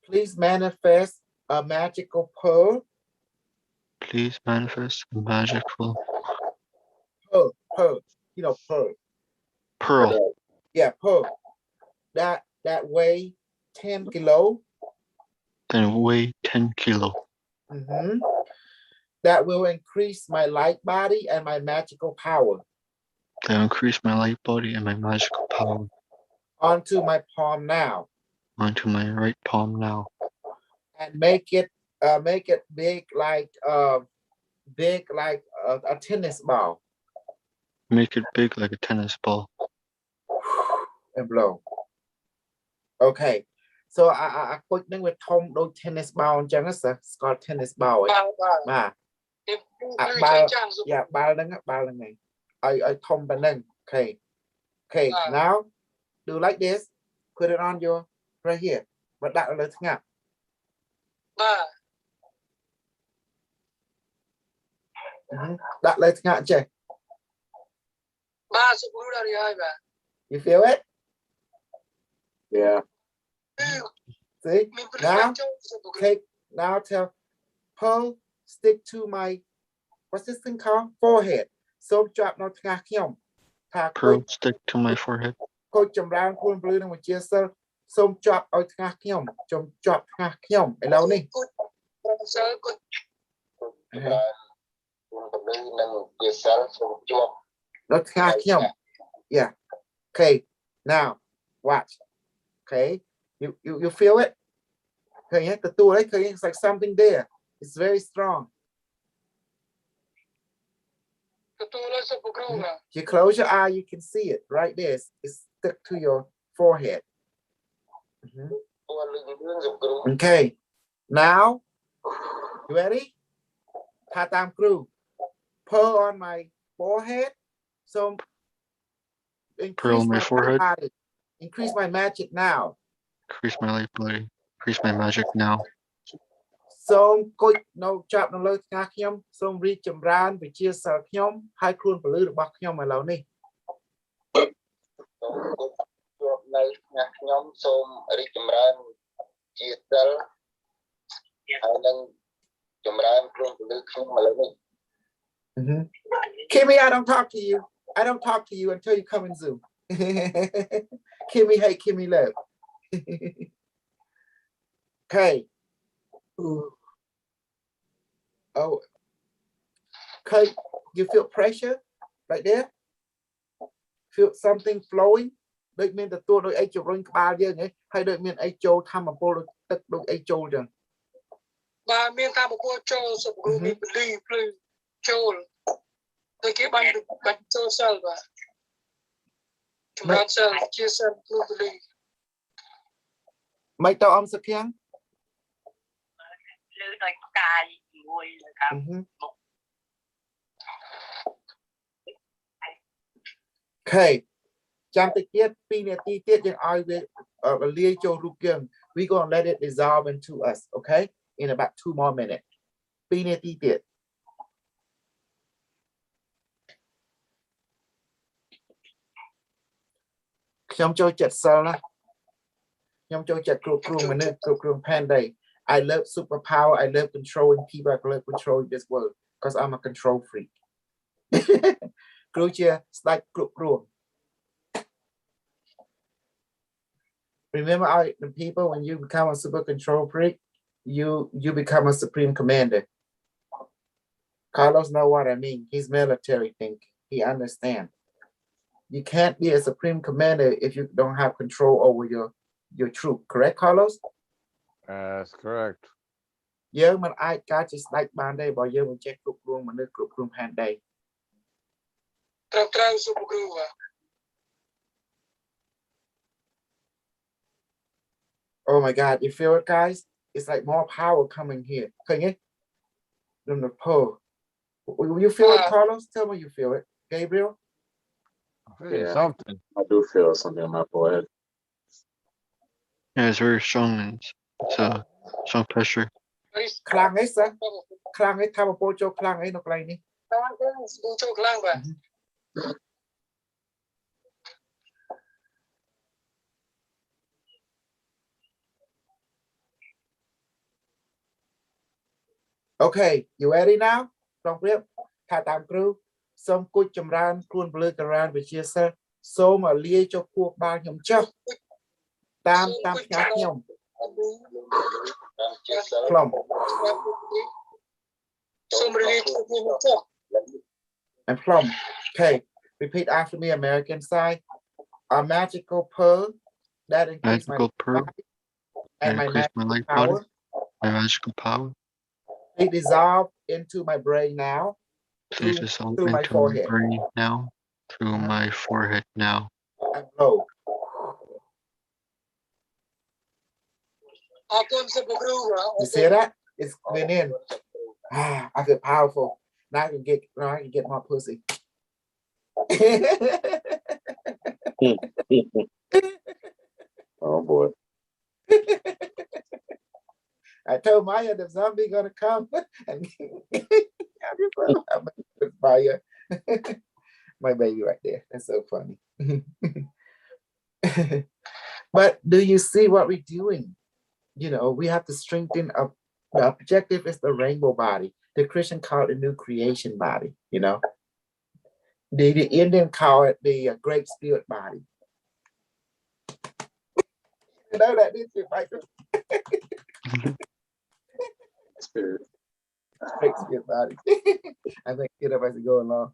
Please manifest a magical pearl.
Please manifest a magical
Pearl. You know, pearl.
pearl.
Yeah, pearl. That weigh 10 kilo.
then weigh 10 kilo.
That will increase my light body and my magical power
That increase my light body and my magical power
onto my palm now,
onto my right palm now,
and make it big like a tennis ball,
make it big like a tennis ball.
and blow. Okay, so I put them with Tom do tennis ball, just it's called tennis ball. Yeah, ball này. I Tom banang. Okay, now do like this. Put it on your right here. But that let's ngap. That let's ngap check. You feel it? Yeah. See? Now tell Pearl stick to my what's this thing called? Forehead. So drop no
Pearl stick to my forehead.
Coach jump round cool blue and with yourself. So drop out drop allow me. Yeah. Okay. Now watch. Okay. You feel it? Okay, the tool, okay, it's like something there. It's very strong. You close your eye, you can see it right there. It's stuck to your forehead. Okay. Now, you ready? Tatam crew. Pearl on my forehead. So
Pearl on my forehead.
Body. Increase my magic now.
Increase my light body. Increase my magic now.
So coach no chop noលើថ្ងាសខ្ញុំសូមរីកចម្រើនវិជាសិលខ្ញុំហើយខ្លួនពលឺរបស់ខ្ញុំឥឡូវនេះ
ជួបនៅថ្ងាសខ្ញុំសូមរីកចម្រើនជាសិលហើយនឹងចម្រើនខ្លួនពលឺខ្ញុំឥឡូវនេះ
Kimmy, I don't talk to you. I don't talk to you until you come in Zoom. Kimmy, hey, Kimmy, love. Okay. Oh. Okay, you feel pressure right there? Feel something flowing?ដូចមានទទួលដោយអីជំរុញក្បាលយើងហ៎ហើយដូចមានអីចូលធម្មពលទឹកដូចអីចូលចឹងបាទមានធម្មពលចូលសុខគ្រូមានពលីភ្លឺចូលដូចគេបាញ់ចូលសិលបាទចម្រើនសិលជាសិលគ្រូពលីមិនតអមសខាំងលើដោយផ្កាយមួយខាងមុខ Okay ចាំតិចទៀត2នាទីទៀតយើងឲ្យវាលាយចូលរូបយើង we going to let it dissolve into us okay in about 2 more minutes 2នាទីទៀតខ្ញុំចូលចិត្តសិលណាខ្ញុំចូលចិត្តគ្រប់គ្រងមនុស្សគ្រប់គ្រងផែនដី I love superpower. I love controlling people. I love controlling this world because I'm a control freak. Remember, the people when you become a super control freak, you become a supreme commander. Carlos know what I mean. He's military thinking. He understands. You can't be a supreme commander if you don't have control over your troop. Correct, Carlos?
That's correct.
យើងមិនអាចការជាស្ដេចបានទេបើយើងមិនចេះគ្រប់គ្រងមនុស្សគ្រប់គ្រងផែនដីត្រូវសុខគ្រូ Oh my god, you feel it guys? It's like more power coming here. ឃើញទេ from the pole. You feel it, Carlos? Tell me you feel it. Gabriel?
Yeah, something.
I do feel something in my forehead.
Yeah, it's very strong and it's a strong pressure.
ខ្លាំងទេសិខ្លាំងទេថាបពលចូលខ្លាំងអីនៅកន្លែងនេះចូលខ្លាំងបាទ Okay, you ready now? ក្នុងព្រៀបថាតាមគ្រូសូមគួចចម្រើនខ្លួនពលឺករានវិជាសិលសូមឲ្យលាយចូលខួរក្បាលខ្ញុំចុះតាមផ្ទះខ្ញុំ Plum.
សូមរៀបជូនខ្ញុំចុះ
And plum. Okay, repeat after me, American side. A magical pearl that increases my
Magical pearl
life and my
increase my
magical
life
power.
body, my magical power.
They dissolve into my brain now
Please dissolve
through my
into my
forehead
brain now, through my forehead now.
and blow.
អរគុណសូមគ្រូ
You see that? It's went in. I feel powerful. Now I can get more pussy.
Oh boy.
I told Maya the zombie gonna come and I just love how much it's Maya. My baby right there. That's so funny. But do you see what we're doing? You know, we have to strengthen up. The objective is the rainbow body. The Christian call it the new creation body, you know. The Indian call it the great spirit body. You know that, didn't you, Michael?
Spirit.
Great spirit body. I think get up as we go along.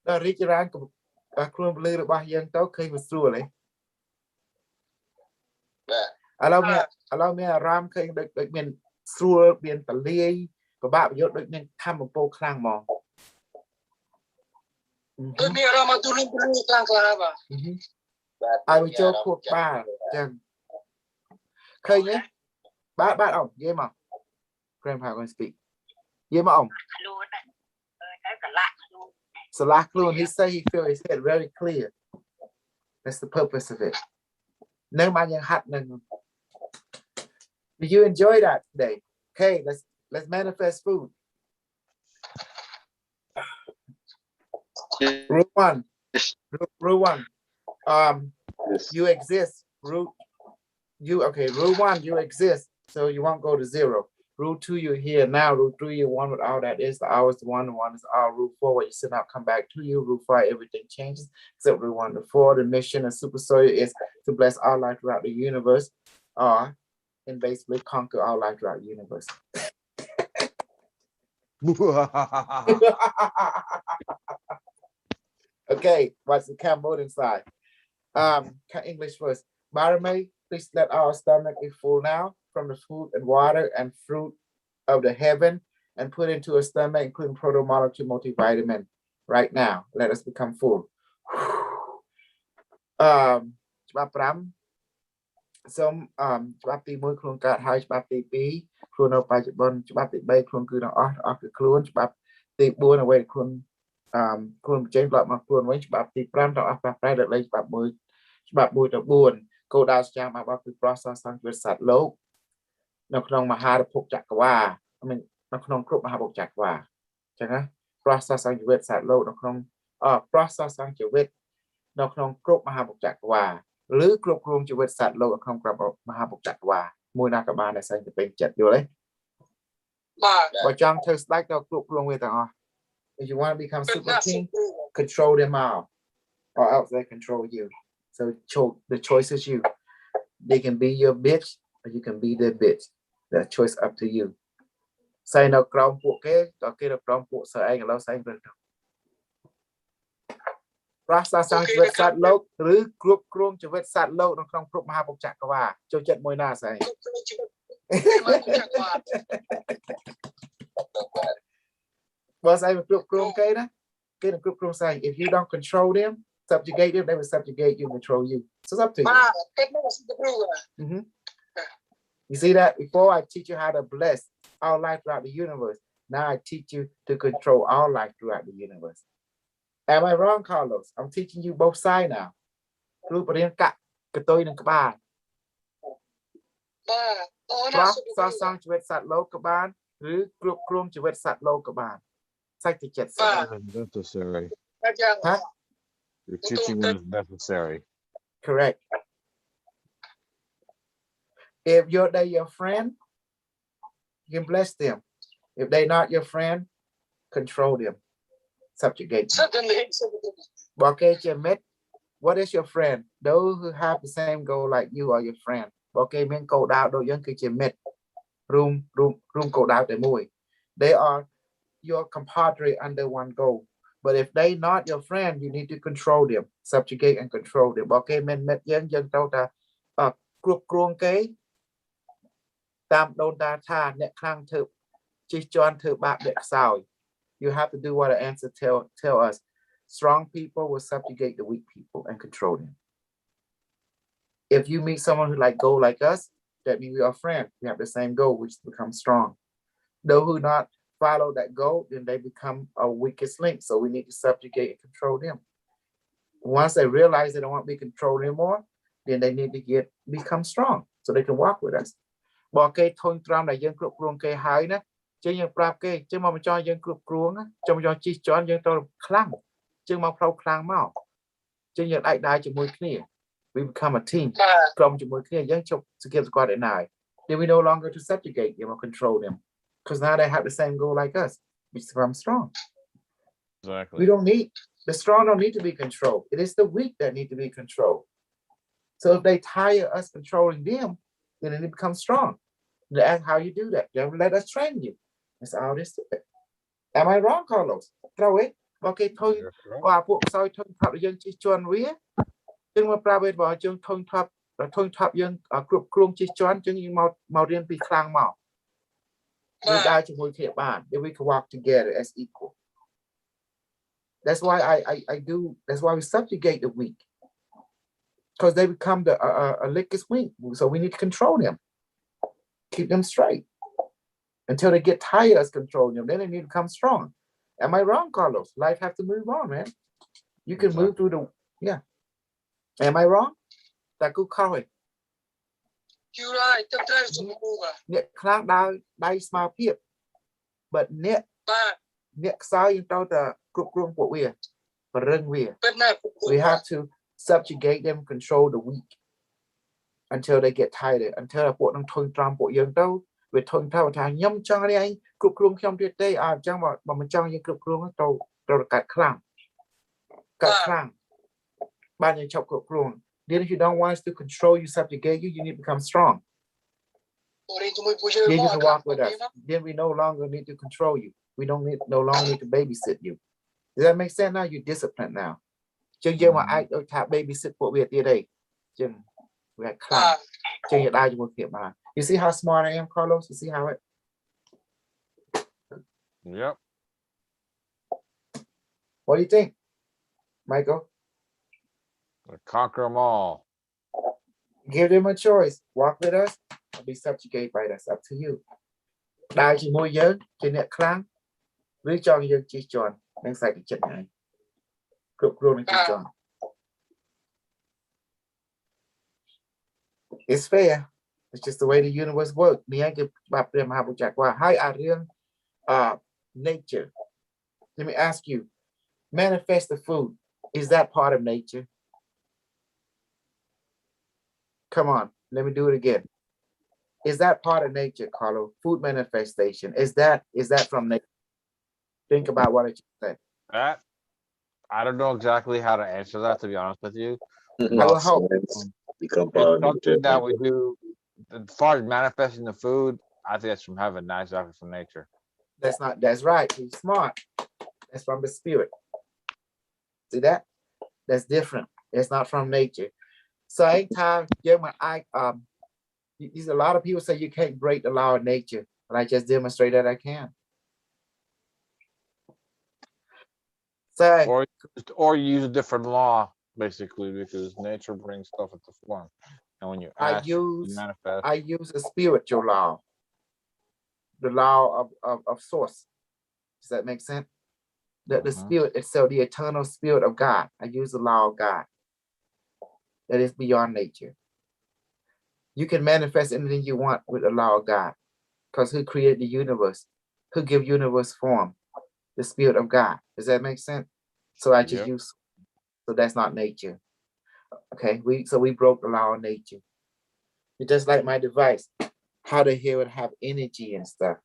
ដល់រីករានខ្លួនពលឺរបស់យើងទៅឃើញវាស្រួលហ៎
បាទ
ឥឡូវមានអារម្មណ៍ឃើញដូចមានស្រួលមានតលាយពិបាកប្រយោជន៍ដូចមានធម្មពលខ្លាំងហ្មង
ដូចមានអារម្មណ៍ទូលំទូលាយខ្លាំងក្លាបាទ
ឲ្យវាចូលខួរក្បាលចឹងឃើញទេបាទអ៊ំនិយាយមក Grandpa going to speak និយាយមកអ៊ំ
ខ្លួនតែកលាក់ខ្លួន
Salahខ្លួន he say he feel his head very clear. That's the purpose of it. នៅបានយើងហាត់នឹង Did you enjoy that today? Okay, let's manifest food. Rule one. Rule one. You exist. Rule one, you exist. So you won't go to zero. Rule two, you're here now. Rule three, you're one with all that is. The hour is the one is all. Rule four, what you sit out, come back to you. Rule five, everything changes. Except rule one to four, the mission of Super Soil is to bless all life throughout the universe, and basically conquer all life throughout the universe. Okay, watch the Cambodian side. English first. Barame, please let our stomach be full now from the food and water and fruit of the heaven and put into a stomach, including proto-molecule multivitamin right now. Let us become full. Some ច្បាប់ទី1ខ្លួនកើតហើយច្បាប់ទី2ខ្លួននៅបច្ចុប្បន្នច្បាប់ទី3ខ្លួនគឺទាំងអស់គឺខ្លួនច្បាប់ទី4អ្វីខ្លួនខ្លួនបញ្ចេញប្រាប់មកខ្លួនវិញច្បាប់ទី5ទាំងអស់ផ្លាស់ប្រែលើលេខច្បាប់1ច្បាប់1ទៅ4គោលដៅស្ចាំរបស់គឺប្រសាសសង្ឃវិស័តលោកនៅក្នុងមហាភពចក្រវាឡនៅក្នុងគ្រប់មហាភពចក្រវាឡអញ្ចឹងណាប្រសាសសង្ឃវិស័តលោកនៅក្នុងប្រសាសសង្ឃវិសនៅក្នុងគ្រប់មហាភពចក្រវាឡឬគ្រប់គ្រងជីវិតសត្វលោកក្នុងក្របមហាភពចក្រវាឡមួយណាក៏បានតែសែងទៅពេញចិត្តយល់ទេបាទបើចង់ធ្វើស្ដេចទៅគ្រប់គ្រងវាទាំងអស់ If you want to become super king control them all or else they control you so the choice is you they can be your bitch or you can be their bitch the choice up to you សែងនៅក្រោមពួកគេតើគេនៅក្រោមពួកសើឯងឥឡូវសែងទៅប្រសាសង្ឃជីវិតសត្វលោកឬគ្រប់គ្រងជីវិតសត្វលោកនៅក្នុងគ្រប់មហាភពចក្រវាឡចូលចិត្តមួយណាស្អីបើស្អីមកគ្រប់គ្រងគេណាគេនឹងគ្រប់គ្រងស្អី if you don't control them subjugate them they will subjugate you and control you so it's up to you You see that before I teach you how to bless all life throughout the universe now I teach you to control all life throughout the universe Am I wrong, Carlos? I'm teaching you both sides now. គ្រូបរៀនកកតុយនឹងក្បាលបាទសសង្ឃជីវិតសត្វលោកក៏បានឬគ្រប់គ្រងជីវិតសត្វលោកក៏បានសាច់ចិត្តសត្វ
Necessary.
Huh?
You're teaching what is necessary.
Correct. If they're your friend, you can bless them. If they're not your friend, control them. Subjugate them. បើគេជាមិត្ត What is your friend? Those who have the same goal like you are your friend. Okay, men code out đôi dân cứ met room code out the mùi. They are your compadre under one goal. But if they not your friend, you need to control them, subjugate and control them. Okay, men met dân đâu ta group kruông cái tam đôn ta tha nẹ khang thử chỉ choan thử bạc đệ sao. You have to do what the answer tell us. Strong people will subjugate the weak people and control them. If you meet someone who like goal like us, that means we are friends. We have the same goal, which is to become strong. Those who not follow that goal, then they become our weakest link. So we need to subjugate and control them. Once they realize they don't want to be controlled anymore, then they need to become strong so they can walk with us. Bỏ cây thôn tram là dân cướp kruông cây hai nè, chứ dân prap cây, chứ mà cho dân cướp kruông á, cho chi cho dân to khlang, chứ mà phao khlang mau, chứ dân đại đại chỉ môi kia. We become a team. From chỉ môi kia dân chụp sự kiện qua đến này, then we no longer to subjugate them or control them, because now they have the same goal like us, which is become strong.
Exactly.
We don't need the strong don't need to be controlled. It is the weak that need to be controlled. So if they tire us controlling them, then they become strong. That's how you do that. They let us train you. That's all this is. Am I wrong, Carlos? Throw it. Okay, thôi qua buộc soi thông thập dân chỉ chuan vía. Nhưng mà private bảo chương thông thập dân ở group kruông chỉ chuan chương như màu riêng bị khang màu. We die to move here on. Then we can walk together as equal. That's why that's why we subjugate the weak. Because they become the weakest weak. So we need to control them. Keep them straight until they get tired of controlling them. Then they need to become strong. Am I wrong, Carlos? Life have to move on, man. You can move through the Am I wrong? That good call it.
You're right. Tôi trai dùng mù à.
Nè khang đai smile piệp. But nè sao you tao the group room của we. But we have to subjugate them, control the weak until they get tired, until the bộ năng thôn tram bộ dân đâu về thôn thao thang nhâm cho đi anh group room trong tuyệt đây chẳng mà mình cho những group room tàu cắt khang bao nhiêu chọc group room. Then if you don't want us to control you, subjugate you, you need to become strong. Then you can walk with us. Then we no longer need to control you. We no longer need to babysit you. Does that make sense now? You're disciplined now. Chừng giờ mà ai ở thả babysit bộ việc kia đây. Chừng we got class. Chừng giờ ai một việc mà. You see how smart I am, Carlos? You see how it?
Yep.
What do you think, Michael?
Conquer them all.
Give them a choice. Walk with us or be subjugated by us. Up to you. Đai chỉ môi giới, chỉ nẹt kháng. Với cho dân chỉ tròn. Đang xài cái chất này. Group room chỉ tròn. It's fair. It's just the way the universe works. Nia cái bạp rìa mà bụi chạc qua. Hai riêng nature. Let me ask you. Manifest the food. Is that part of nature? Come on, let me do it again. Is that part of nature, Carlo? Food manifestation. Is that from nature? Think about what I just said.
That I don't know exactly how to answer that, to be honest with you.
I will help.
It's something that we do. As far as manifesting the food, I think that's from heaven, not exactly from nature.
That's right. He's smart. That's from the spirit. See that? That's different. It's not from nature. So anytime a lot of people say you can't break the law of nature, but I just demonstrate that I can. So
or you use a different law, basically, because nature brings stuff into form. And when you ask, you manifest.
I use a spiritual law, the law of source. Does that make sense? The spirit itself, the eternal spirit of God. I use the law of God. That is beyond nature. You can manifest anything you want with the law of God, because who created the universe? Who give universe form? The spirit of God. Does that make sense? So I just use, so that's not nature. Okay, we broke the law of nature. It's just like my device. How the hell would have energy and stuff?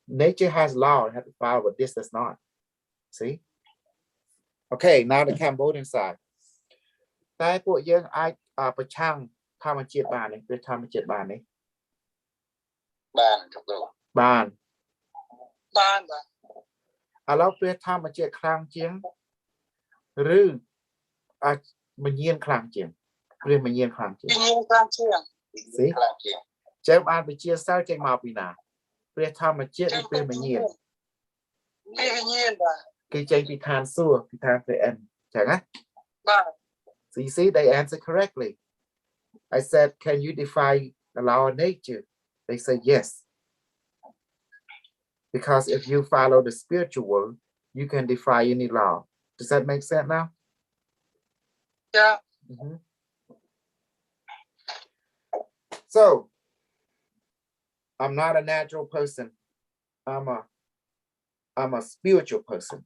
Nature has law, it has to follow, but this does not. See? Okay, now the Cambodian side. តែពួកយើងអាចប្រឆាំងធម្មជាតិបានទេព្រះធម្មជាតិបានទេ
បានលោកគ្រូ
បាន
បានបាទ
ឥឡូវព្រះធម្មជាតិខ្លាំងជាងឬអាចមញៀនខ្លាំងជាងព្រះមញៀនខ្លាំងជាង
វិញ្ញាណខ្លាំងជាង
ស៊ី
ខ្លាំងជាង
ចេះបានវិជាសាស្ត្រចេញមកពីណាព្រះធម្មជាតិឬព្រះមញៀន
ព្រះវិញ្ញាណបាទ
គេចេញពីឋានសួគ៌ពីឋានព្រះអិនចឹងណា
បាទ
So you see, they answered correctly. I said, can you defy the law of nature? They said yes. Because if you follow the spiritual world, you can defy any law. Does that make sense now?
ចា
Mhm. So, I'm not a natural person. I'm a spiritual person.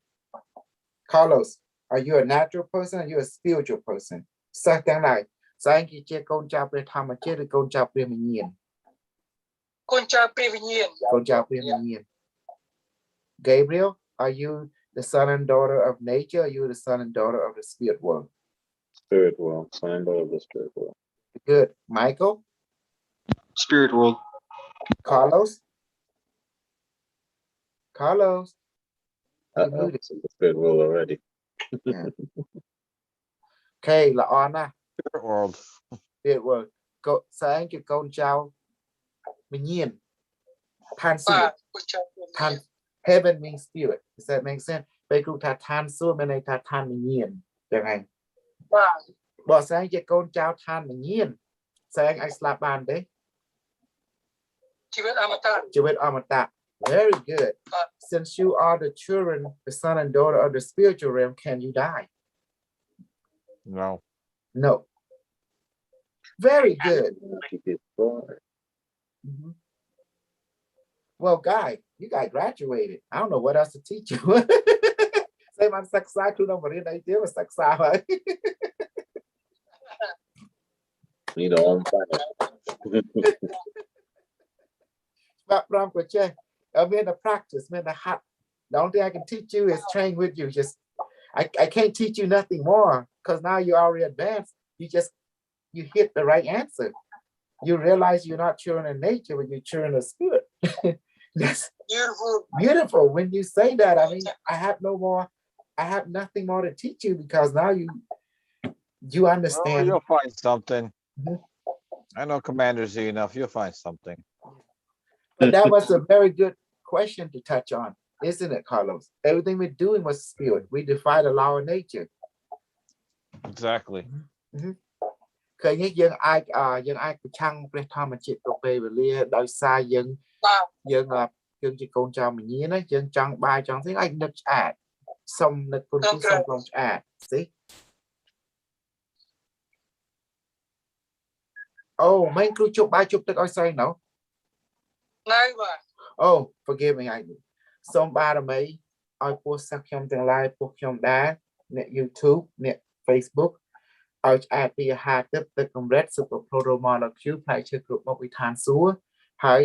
Carlos, are you a natural person or are you a spiritual person? Sao tiếng này, sao anh chị con chào về tham mà chết được con chào về mình nhìn.
កូនចៅព្រះវិញ្ញាណ
Con chào về mình nhìn. Gabriel, are you the son and daughter of nature or are you the son and daughter of the spirit world?
Spirit world, symbol of the spirit world.
Good. Michael,
Spirit world.
Carlos? Carlos? You
Uh-oh,
muted.
it's in the spirit world already.
Okay, là on á.
Spirit world.
Spirit world. Sao anh chị con chào mình nhìn. Than
បាទ
sủa.
កូនចៅព្រះវិញ្ញា
Than
ណ
heaven means spirit. Does that make sense? Bây cụ thà than sủa bên này thà than mình nhìn. Chẳng hạn.
បាទ
Bỏ sao anh chị con chào than mình nhìn. Sao anh slap bàn đấy.
ជីវិតអមតៈ
Chứ biết amata. Very good. Since you are the children, the son and daughter of the spiritual realm, can you die?
No.
No. Very good.
He did far.
Mhm. Well, guy, you got graduated. I don't know what else to teach you. Say man sắc xa cứ đâu mà đến đây tiếng mà sắc xa vậy.
You know, on fire.
But from của chơi, I mean the practice, man the hot. The only thing I can teach you is train with you. Just I can't teach you nothing more because now you're already advanced. You hit the right answer. You realize you're not children of nature, but you're children of spirit. That's
beautiful
beautiful. When you say that, I mean, I have nothing more to teach you because now you
Oh,
understand.
you'll find something.
Mhm.
I know commanders enough. You'll find something.
But that was a very good question to touch on, isn't it, Carlos? Everything we're doing was spirit. We defy the law of nature.
Exactly.
ឃើញយើងអាចប្រឆាំងព្រះធម្មជាតិទៅពេលវេលាដោយសារយើង
បាទ
យើងជាកូនចៅមញៀនណាយើងចង់បាយចង់ស្អីអាចនឹកឆ្អាតសុំនឹកគុណគូសុំខ្លងឆ្អាត See? Oh មិនគ្រូជប់បាយជប់ទឹកឲ្យស្រីណូ
នៅបាទ
Oh forgive me សូមបារមីឲ្យពោះសិស្សខ្ញុំទាំងឡាយពោះខ្ញុំដែរអ្នក YouTube អ្នក Facebook ឲ្យឆ្អែតពីអាហារទឹកកម្រិត Super Pro Molecule ផ្លែឈើគ្រប់មុខវិធានសួរហើយ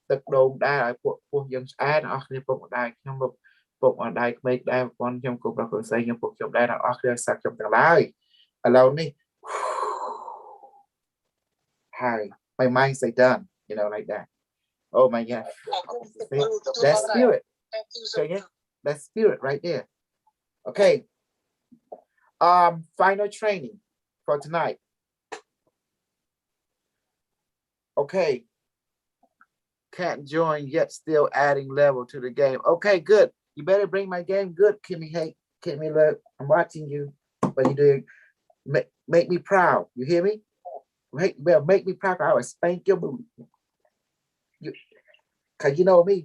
ទឹកដូងដែរឲ្យពោះយើងឆ្អែតអស់គ្នាពុកម្ដាយខ្ញុំពុកម្ដាយក្មេកដែរប្រពន្ធខ្ញុំគូប្រុសគូស្រីខ្ញុំពុកខ្ញុំដែរទាំងអស់គ្នាសាក់ខ្ញុំទាំងឡាយឥឡូវនេះហើយ my mind say done you know like that oh my god
អរគុណ
that's spirit
Thank you so
okay
much.
that's spirit right there okay final training for tonight okay can't join yet still adding level to the game okay good you better bring my game good Kimmy hey Kimmy look I'm watching you what you doing make me proud you hear me make me proud I will spank your booty you cause you know me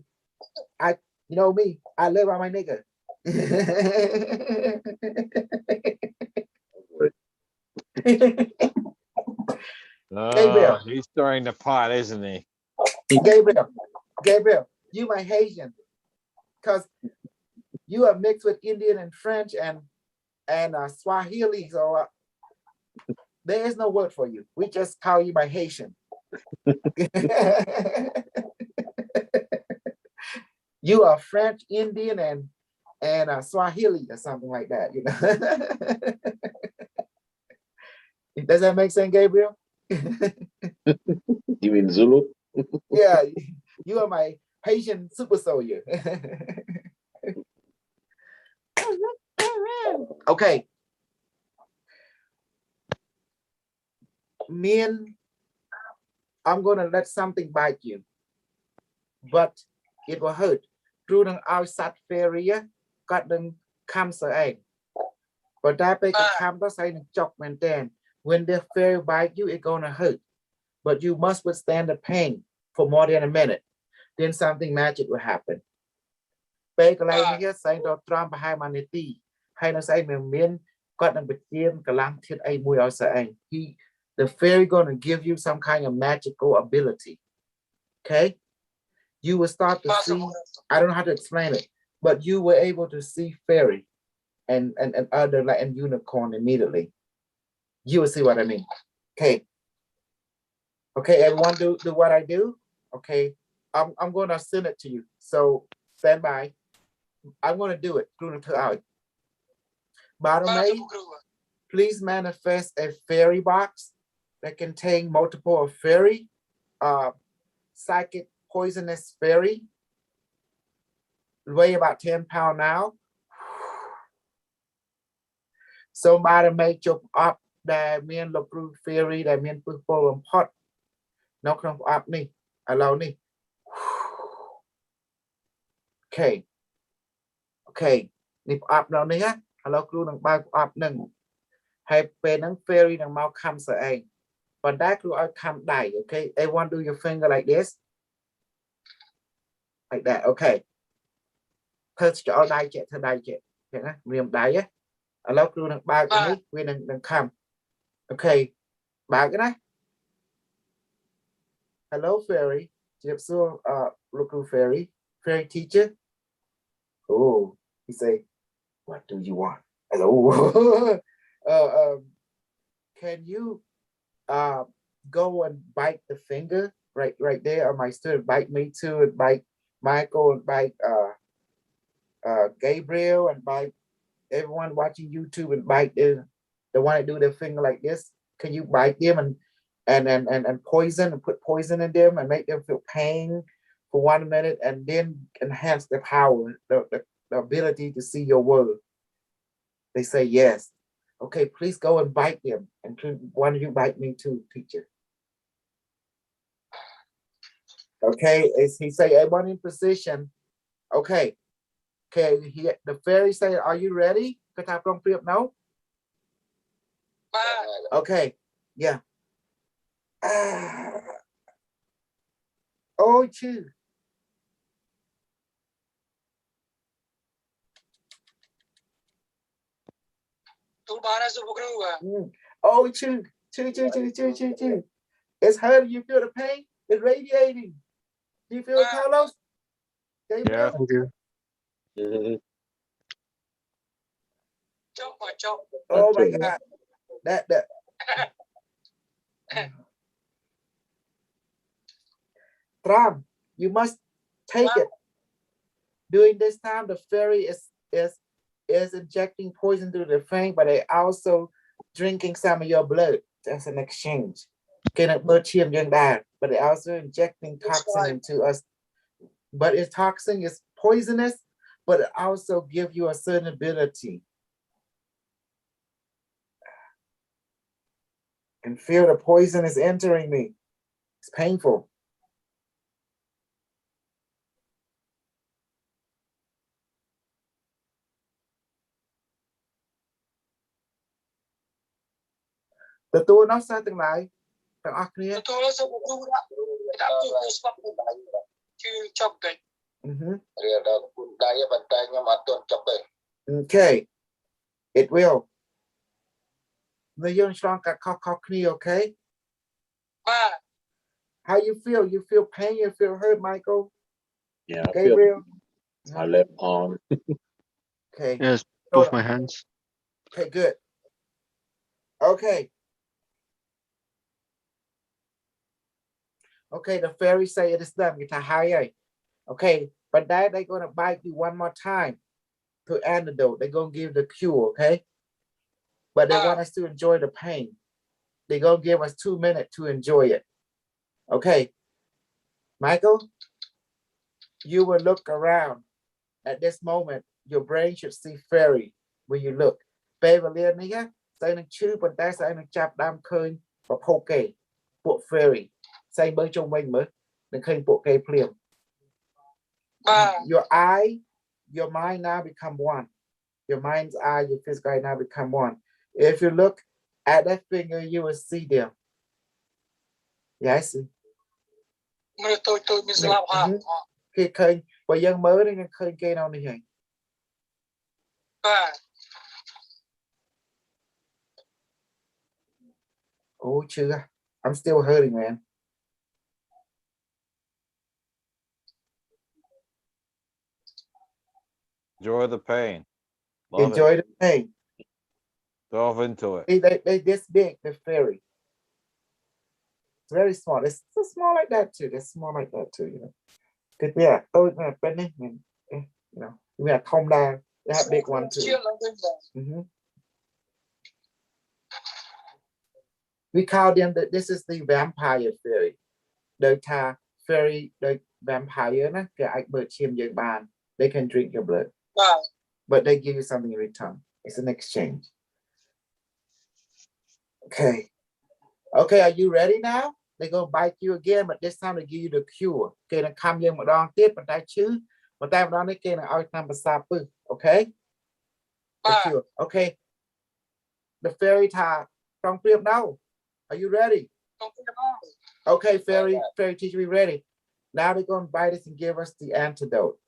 I live on my nigga Gabriel.
He's stirring the pot, isn't he?
Gabriel, you my Haitian, because you are mixed with Indian and French and Swahili, so there is no word for you. We just call you my Haitian. You are French, Indian, and Swahili or something like that, you know. Does that make sense, Gabriel?
You mean Zulu?
Yeah, you are my Haitian super soldier. Okay. Men, I'm gonna let something bite you, but it will hurt. Through the outside area, got them cancer egg. But that big cancer say chop and then when the fairy bite you, it's gonna hurt. But you must withstand the pain for more than a minute. Then something magic will happen. Big like here saying the Trump behind manity. Hay nó say men got them begin galang tit a mui saying the fairy gonna give you some kind of magical ability. Okay? You will start to see, I don't know how to explain it, but you were able to see fairy and other like and unicorn immediately. You will see what I mean. Okay. Okay, everyone do what I do. Okay. I'm gonna send it to you. So stand by. I'm gonna do it through the out. Baromay, please manifest a fairy box that contain multiple fairy, psychic poisonous fairy, weigh about 10 pounds now. So Baromay chụp up the men look through fairy, the men purple and pot. No không up ni, allow ni. Okay. Okay. Nip up now ni ha. Allow crew nang bag up nang. Hay pen nang fairy nang mau come sa anh. But that crew out come die. Okay. Everyone do your finger like this. Like that. Okay. Touch all die jet to die jet. Okay. Riêng die á. Allow crew nang bag ni. We nang come. Okay. Bag cái này. Hello, fairy. Gypsy, local fairy teacher. Oh, he say, what do you want? Hello. Can you go and bite the finger right there? Or my student bite me too, and bite Michael, and bite Gabriel, and bite everyone watching YouTube, and bite the one that do their finger like this. Can you bite them and poison and put poison in them and make them feel pain for 1 minute and then enhance the power, the ability to see your word? They say yes. Okay, please go and bite them. And why don't you bite me too, teacher? Okay, as he say, everyone in position. Okay. Okay, the fairy say, are you ready? No? Okay, yeah. Oh, choo. Oh, choo. Choo. It's hurting. You feel the pain? It's radiating. Do you feel it, Carlos?
Yeah.
Mhm.
Oh my God. That. Tram, you must take it. During this time, the fairy is injecting poison through the fang, but they also drinking some of your blood. That's an exchange. But they also injecting toxin into us. But its toxin is poisonous, but it also give you a certain ability. And feel the poison is entering me. It's painful. The two nó sao từng lạiទាំងអស់គ្នា Okay, it will. Nó dương strong cả khócគ្នា, okay? How you feel? You feel pain? You feel hurt, Michael?
Yeah, I
Gabriel?
feel my left arm.
Okay.
Yes, both my hands.
Okay, good. Okay. Okay, the fairy say it is done. Okay, but that they're gonna bite you one more time to antidote. They're gonna give the cure, okay? But they want us to enjoy the pain. they're gonna give us 2 minutes to enjoy it. Okay, Michael, you will look around. At this moment, your brain should see fairy when you look. Pavilion here, say năng chữ, but that's say năng chap đam khơi và poke, bộ fairy. Say bơi trong mình mới, năng khơi bộ cây phliem. Your eye, your mind now become one. Your mind's eye, your physical eye now become one. If you look at that finger, you will see them. Yeah, I see. Khi khơi, và dân mới nên khơi cây nào này. Oh, chưa. I'm still hurting, man.
Enjoy the pain. Love
Enjoy
it.
the pain.
Delve into it.
They this big, the fairy. It's very small. It's so small like that too. They're small like that too, you know. Good, yeah. Oh, Benny, you know, we have calm down. They have big one too. We call them that this is the vampire fairy. The fairy, the vampire, they can drink your blood. But they give you something in return. It's an exchange. Okay. Okay, are you ready now? They're gonna bite you again, but this time they give you the cure. Okay, now come in một đòn tiếp, but I choose. But that one again, I number sapu. Okay? The cure. Okay. The fairy tile. From Priam now. Are you ready? Okay, fairy teacher, we ready. Now they're gonna bite us and give us the antidote.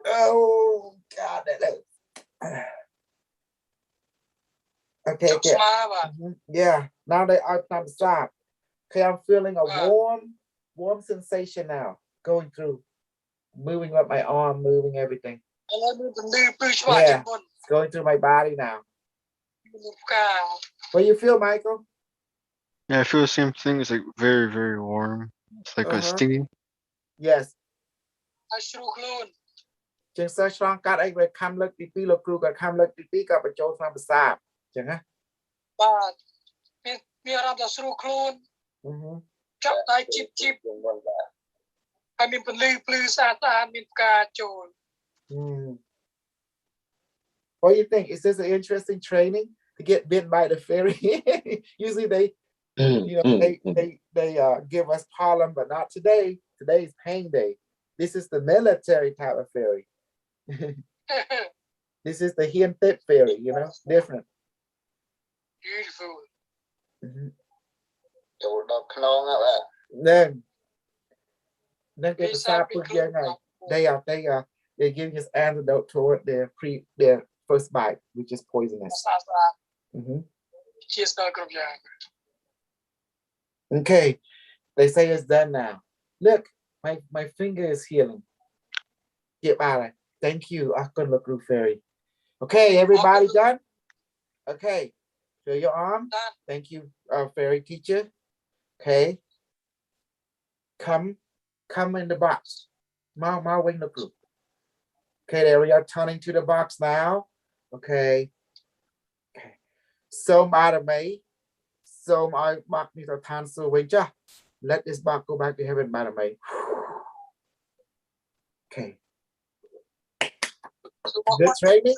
Oh God, okay. Yeah, now they are time to stop. Okay, I'm feeling a warm sensation now going through, moving up my arm, moving everything. Yeah, it's going through my body now. What do you feel, Michael?
Yeah, I feel the same thing. It's like very, very warm. It's like a stinging.
Yes. Chừng sơ strong cắt anh về khăm lực tí pi lục cru cả khăm lực tí pi cả bạch châu tham sạp chừng á.
Chọc tay chip chip. I mean, blue sata, I mean,
What do you think? Is this an interesting training to get bitten by the fairy? Usually they, you know, they give us pollen, but not today. Today's pain day. This is the military type of fairy. This is the hen tip fairy, you know, different.
Beautiful.
Then get the side put they give us antidote toward their first bite, which is poisonous. Okay, they say it's done now. Look, my finger is healing. Get by. Thank you, Akun Fairy. Okay, everybody done? Okay, show your arm. Thank you, fairy teacher. Okay, come in the box. My wing the group. Okay, there we are, turning to the box now. Okay. So Madame, so my box needs a cancel wing. Let this box go back to heaven, Madame. Okay. Good training.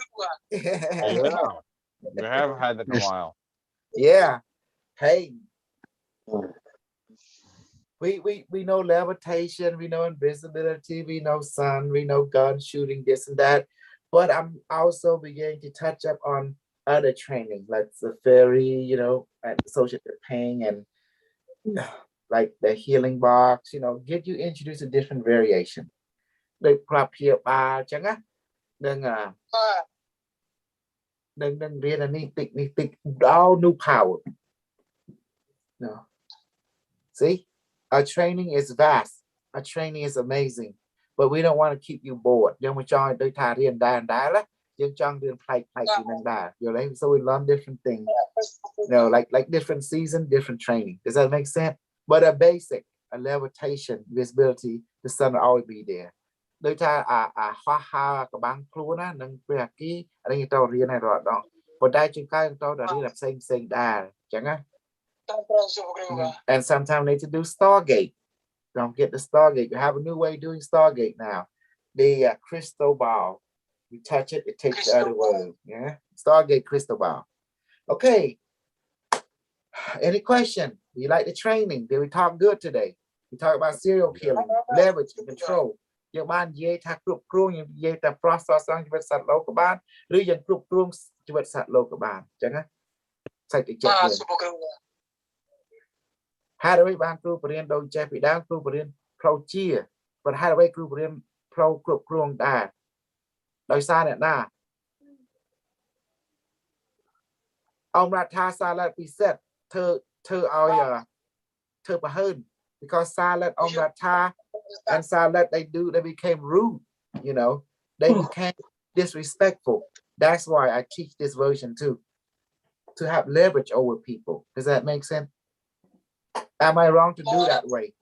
Yeah. We haven't had that in a while.
Yeah. Hey. We know levitation, we know invisibility, we know sun, we know gun shooting, this and that. But I'm also beginning to touch up on other training, like the fairy, you know, and social pain and like the healing box, you know, get you introduced to different variation. Like prop here chẳng á. Đừng read anything, all new power. No. See? Our training is vast. Our training is amazing, but we don't want to keep you bored. So we learn different things. You know, like different season, different training. Does that make sense? But a basic, a levitation, visibility, the sun will always be there. But And sometimes they need to do Stargate. Don't get the Stargate. You have a new way of doing Stargate now. The crystal ball. You touch it, it takes the other world. Yeah. Stargate crystal ball. Okay. Any question? Do you like the training? Did we talk good today? We talk about serial killing, leverage, and control. យើងបាននិយាយថាគ្រប់គ្រងយើងនិយាយតែប្រោះសរសងជីវិតសត្វលោកក៏បានឬយើងគ្រប់គ្រងជីវិតសត្វលោកក៏បានអញ្ចឹងណាសាច់តិចយើងហើយអ្វីបានគ្រូបរិញ្ញាបត្រដូចចេះពីដើមគ្រូបរិញ្ញាបត្រផ្លូវជាប៉ុន្តែអ្វីគ្រូបរិញ្ញាបត្រផ្លូវគ្រប់គ្រងដែរដោយសារអ្នកណាអង្គរដ្ឋាសាឡែតពិសេសធ្វើឲ្យធ្វើប្រហើន because Silent on that time and Silent they became rude, you know, they became disrespectful. That's why I teach this version too, to have leverage over people. Does that make sense? Am I wrong to do that way?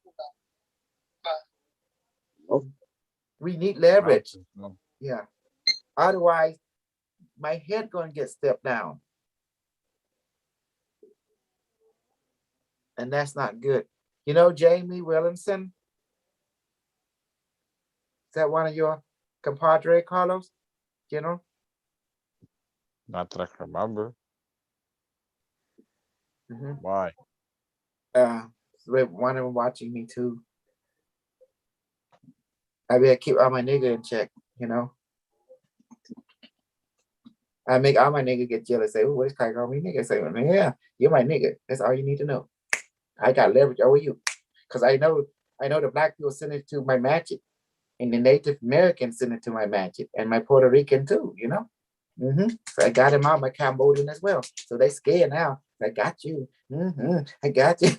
We need leverage. Yeah. Otherwise, my head gonna get stepped down. And that's not good. You know Jamie Williamson? Is that one of your compadre, Carlos? You know?
Not that I can remember. Why?
One of them watching me too. I better keep all my nigga in check, you know? I make all my nigga get jealous. Say, oh, what's Kai call me nigga? Say, yeah, you're my nigga. That's all you need to know. I got leverage over you. Because I know the black people send it to my magic. And the Native Americans send it to my magic. And my Puerto Rican too, you know? So I got him out, my Cambodian as well. So they scared now. I got you. I got you.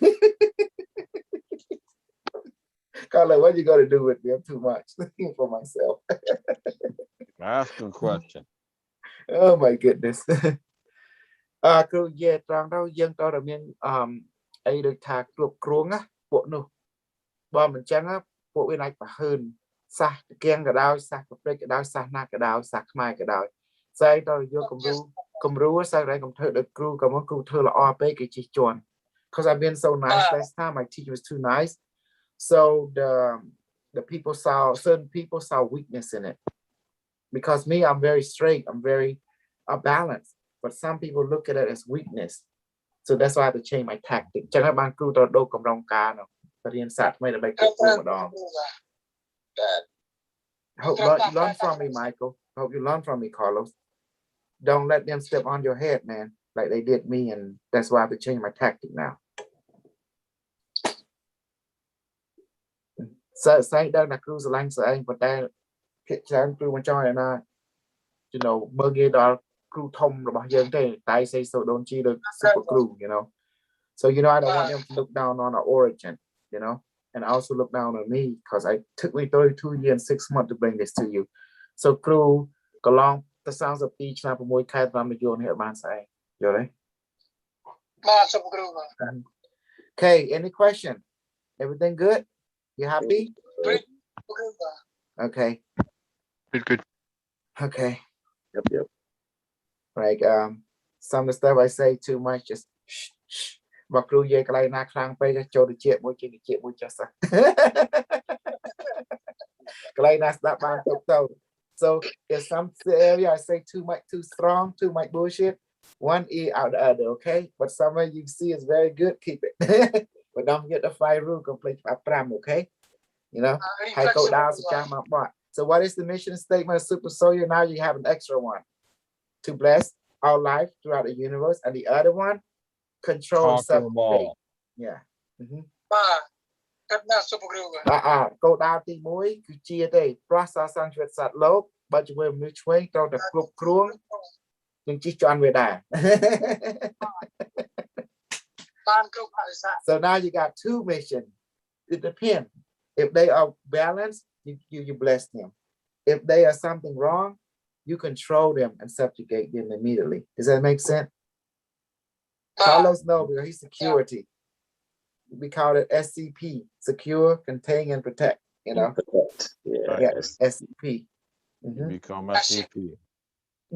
Carla, what you gonna do with me? I'm too much for myself.
Ask a question.
Oh my goodness. Cứ về trong đó dân tôi là miền ấy được thạc lục kruông á bộ nụ bom mình trắng á bộ bên này hơn sa kiêng cả đào sa cái đào sa na cái đào sa mai cái đào sai tôi vô cầm ru sao đây cầm thơ được kru cầm món kru thơ là o cái chỉ chuồn because I've been so nice last time my teacher was too nice so the people saw certain people saw weakness in it because me I'm very straight I'm very balanced but some people look at it as weakness. So that's why I have to change my tactic. Chẳng hạn bạn cứu tôi đâu cầm rong cá nào. Và riêng sạch mấy là bài cứu một đòn. Hope you learn from me, Michael. Hope you learn from me, Carlos. Don't let them step on your head, man. Like they did me, and that's why I have to change my tactic now. So say đang là cứu lanh sợ anh, but that hiện sáng cứu một cho này là, you know, bơ ghê đó. Crew thông rồi bao giờ thế tại say so don't chi được super crew, you know. So you know I don't want them to look down on our origin, you know, and also look down on me because I took me 32 years and 6 months to bring this to you. So crew có long the sounds of each năm mỗi khai làm được vô here man say, you đấy. Okay, any question? Everything good? You happy? Okay.
Good.
Okay.
Yep.
Like some of the stuff I say too much just shh. But crew ye cái này na khang pe cho được chuyện mỗi cho sa. Cái này na stop ban tao. So if some area I say too much, too strong, too much bullshit, one ear out the other, okay? But some of you see is very good, keep it. But don't get the 5 rule complete okay? You know, I go down to my. So what is the mission statement of Super Soldier? Now you have an extra one. To bless our life throughout the universe, and the other one, control subjugate. Yeah. Câu đao tí mũi cứ chia đây, process sang chuyện sạch lốp, bao nhiêu người chơi trong được club kruông, nhưng chỉ cho anh về đà. So now you got 2 missions. It depends. If they are balanced, you bless them. If they are something wrong, you control them and subjugate them immediately. Does that make sense? Carlos knows because he's security. We call it SCP, secure, contain, and protect. You know,
Yeah.
SCP.
You become SCP.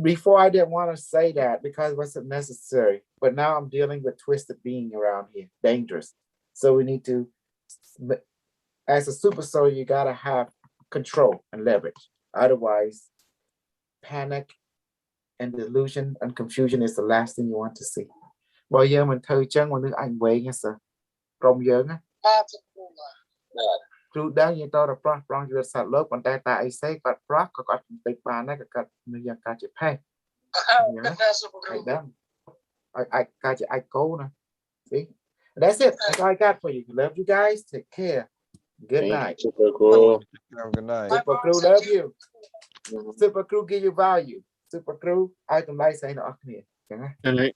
before I didn't want to say that because it wasn't necessary, but now I'm dealing with twisted being around here, dangerous. So we need to, as a super soldier, you gotta have control and leverage. Otherwise, panic and delusion and confusion is the last thing you want to see. Bao giờ mình thơ chân mà nước Anh về nghe sợ, trong dân á. True đang như tao là prong chưa sạt lớp còn tay tại say cắt prong có cắt tay pa này cắt người dân cá chép hay. I done. I got you. I go now. See, that's it. That's all I got for you. Love you guys. Take care. Good night.
Super cool.
Good night.
Super crew, love you. Super crew give you value. Super crew, I can like saying, okay.
Good night.